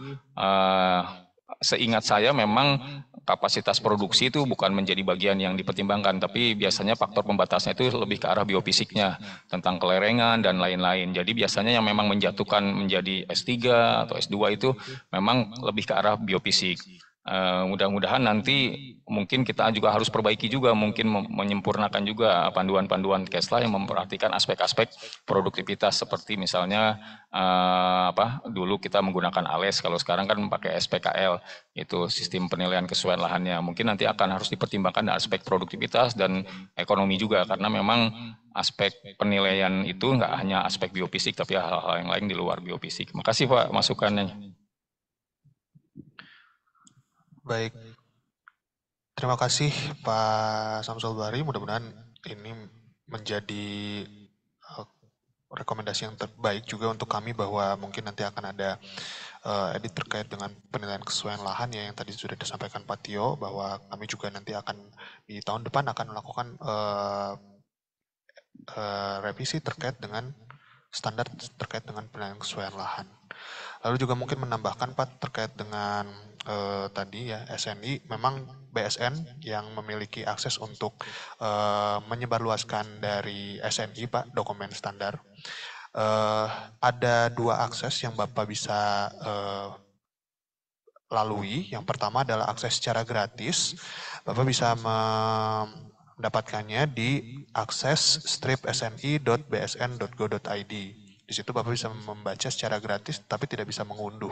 seingat saya memang kapasitas produksi itu bukan menjadi bagian yang dipertimbangkan, tapi biasanya faktor pembatasnya itu lebih ke arah biofisiknya, tentang kelerengan dan lain-lain. Jadi biasanya yang memang menjatuhkan menjadi S3 atau S2 itu memang lebih ke arah biofisik. Mudah-mudahan nanti mungkin kita juga harus perbaiki juga, mungkin menyempurnakan juga panduan-panduan Keslah yang memperhatikan aspek-aspek produktivitas, seperti misalnya dulu kita menggunakan ALES, kalau sekarang kan pakai SPKL, itu sistem penilaian kesesuaian lahannya. Mungkin nanti akan harus dipertimbangkan aspek produktivitas dan ekonomi juga, karena memang aspek penilaian itu nggak hanya aspek biofisik, tapi hal-hal yang lain di luar biofisik. Makasih Pak masukannya. Baik, terima kasih Pak Samsul Bahri. Mudah-mudahan ini menjadi rekomendasi yang terbaik juga untuk kami, bahwa mungkin nanti akan ada edit terkait dengan penilaian kesesuaian lahan ya, yang tadi sudah disampaikan Pak Tio, bahwa kami juga nanti akan di tahun depan akan melakukan revisi terkait dengan standar terkait dengan penilaian kesesuaian lahan. Lalu juga mungkin menambahkan Pak terkait dengan tadi ya SNI, memang BSN yang memiliki akses untuk menyebarluaskan dari SNI Pak, dokumen standar. Ada dua akses yang Bapak bisa lalui. Yang pertama adalah akses secara gratis. Bapak bisa mendapatkannya di akses strip.sni.bsn.go.id. Di situ Bapak bisa membaca secara gratis, tapi tidak bisa mengunduh.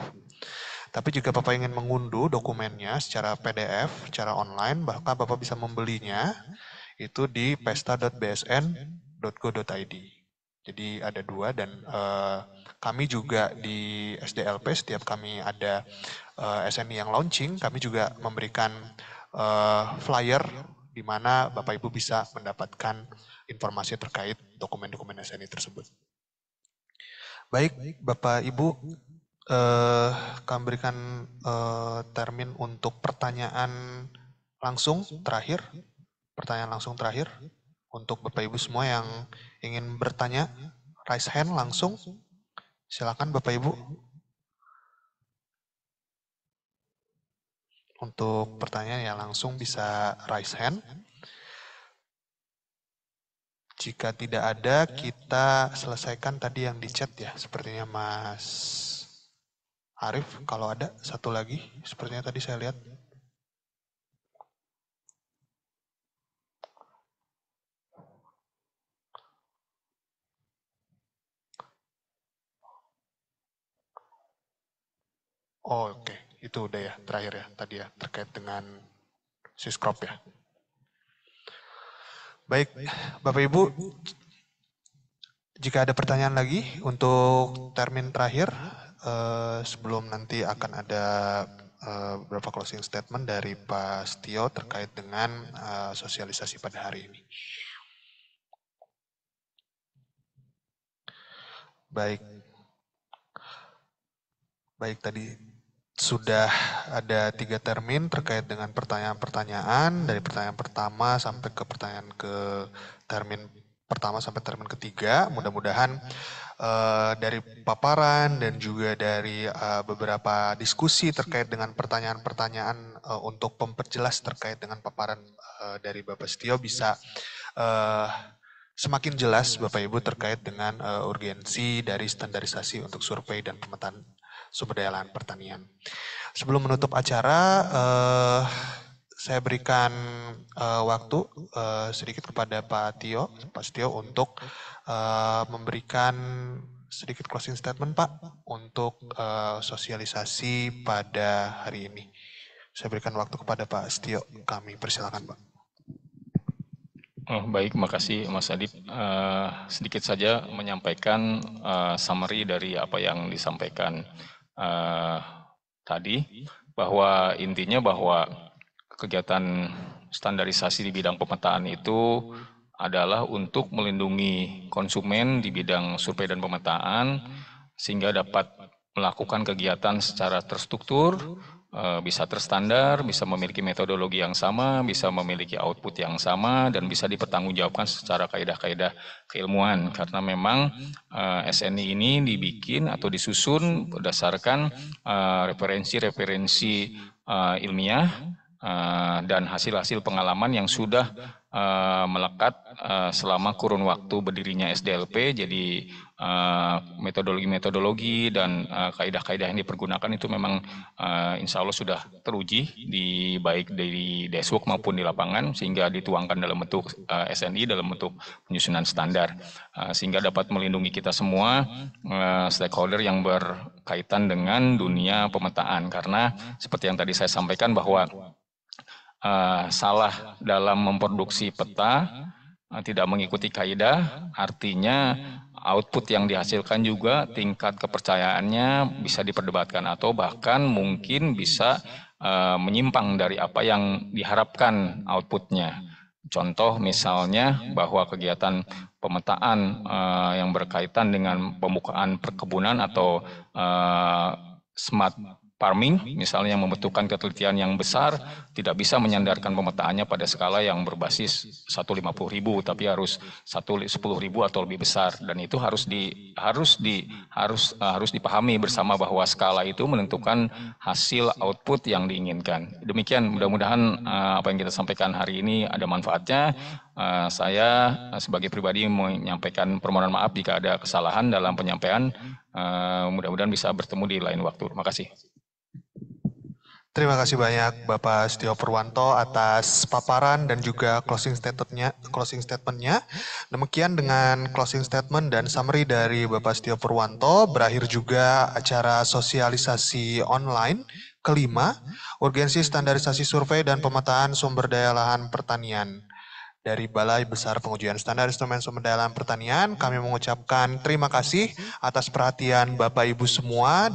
Tapi jika Bapak ingin mengunduh dokumennya secara PDF, secara online, maka Bapak bisa membelinya itu di pesta.bsn.go.id. Jadi ada dua, dan kami juga di SDLP setiap kami ada SNI yang launching, kami juga memberikan flyer di mana Bapak Ibu bisa mendapatkan informasi terkait dokumen-dokumen SNI tersebut. Baik, Bapak Ibu, kami berikan termin untuk pertanyaan langsung terakhir. Pertanyaan langsung terakhir untuk Bapak Ibu semua yang ingin bertanya, raise hand langsung. Silakan Bapak Ibu. Untuk pertanyaan yang langsung bisa raise hand. Jika tidak ada, kita selesaikan tadi yang di chat ya. Sepertinya Mas Arif, kalau ada satu lagi, sepertinya tadi saya lihat. Oh, oke. Itu udah ya, terakhir ya, tadi ya, terkait dengan Syscrop ya. Baik, Bapak Ibu, jika ada pertanyaan lagi untuk termin terakhir, sebelum nanti akan ada beberapa closing statement dari Pak Setio terkait dengan sosialisasi pada hari ini. Baik, tadi sudah ada 3 termin terkait dengan pertanyaan-pertanyaan, dari pertanyaan pertama sampai ke pertanyaan ke termin pertama sampai termin ketiga. Mudah-mudahan dari paparan dan juga dari beberapa diskusi terkait dengan pertanyaan-pertanyaan untuk memperjelas terkait dengan paparan dari Bapak Setio bisa semakin jelas Bapak Ibu terkait dengan urgensi dari standarisasi untuk survei dan pemetaan sumber daya lahan pertanian. Sebelum menutup acara, saya berikan waktu sedikit kepada Pak Setio untuk memberikan sedikit closing statement Pak untuk sosialisasi pada hari ini. Saya berikan waktu kepada Pak Setio. Kami persilakan Pak. Baik, makasih Mas Adib. Sedikit saja menyampaikan summary dari apa yang disampaikan tadi, bahwa intinya bahwa kegiatan standarisasi di bidang pemetaan itu adalah untuk melindungi konsumen di bidang survei dan pemetaan sehingga dapat melakukan kegiatan secara terstruktur, bisa terstandar, bisa memiliki metodologi yang sama, bisa memiliki output yang sama, dan bisa dipertanggungjawabkan secara kaidah-kaidah keilmuan. Karena memang SNI ini dibikin atau disusun berdasarkan referensi-referensi ilmiah dan hasil-hasil pengalaman yang sudah melekat selama kurun waktu berdirinya SDLP. Jadi metodologi-metodologi dan kaidah-kaidah yang dipergunakan itu memang insya Allah sudah teruji baik dari Deswok maupun di lapangan, sehingga dituangkan dalam bentuk SNI, dalam bentuk penyusunan standar, sehingga dapat melindungi kita semua stakeholder yang berkaitan dengan dunia pemetaan. Karena seperti yang tadi saya sampaikan bahwa salah dalam memproduksi peta, tidak mengikuti kaidah, artinya output yang dihasilkan juga tingkat kepercayaannya bisa diperdebatkan atau bahkan mungkin bisa menyimpang dari apa yang diharapkan outputnya. Contoh misalnya bahwa kegiatan pemetaan yang berkaitan dengan pembukaan perkebunan atau smart farming, misalnya yang membutuhkan ketelitian yang besar, tidak bisa menyandarkan pemetaannya pada skala yang berbasis 150.000, tapi harus 10.000 atau lebih besar. Dan itu harus dipahami bersama bahwa skala itu menentukan hasil output yang diinginkan. Demikian, mudah-mudahan apa yang kita sampaikan hari ini ada manfaatnya. Saya sebagai pribadi menyampaikan permohonan maaf jika ada kesalahan dalam penyampaian. Mudah-mudahan bisa bertemu di lain waktu. Terima kasih. Terima kasih banyak Bapak Setio Purwanto atas paparan dan juga closing statementnya. Demikian dengan closing statement dan summary dari Bapak Setio Purwanto, berakhir juga acara sosialisasi online kelima, urgensi standarisasi survei dan pemetaan sumber daya lahan pertanian. Dari Balai Besar Pengujian Standar Instrumen Sumber Daya Lahan Pertanian, kami mengucapkan terima kasih atas perhatian Bapak Ibu semua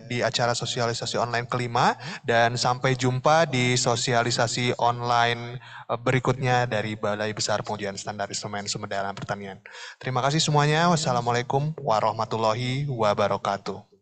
di acara sosialisasi online kelima, dan sampai jumpa di sosialisasi online berikutnya dari Balai Besar Pengujian Standar Instrumen Sumber Daya Lahan Pertanian. Terima kasih semuanya. Wassalamualaikum warahmatullahi wabarakatuh.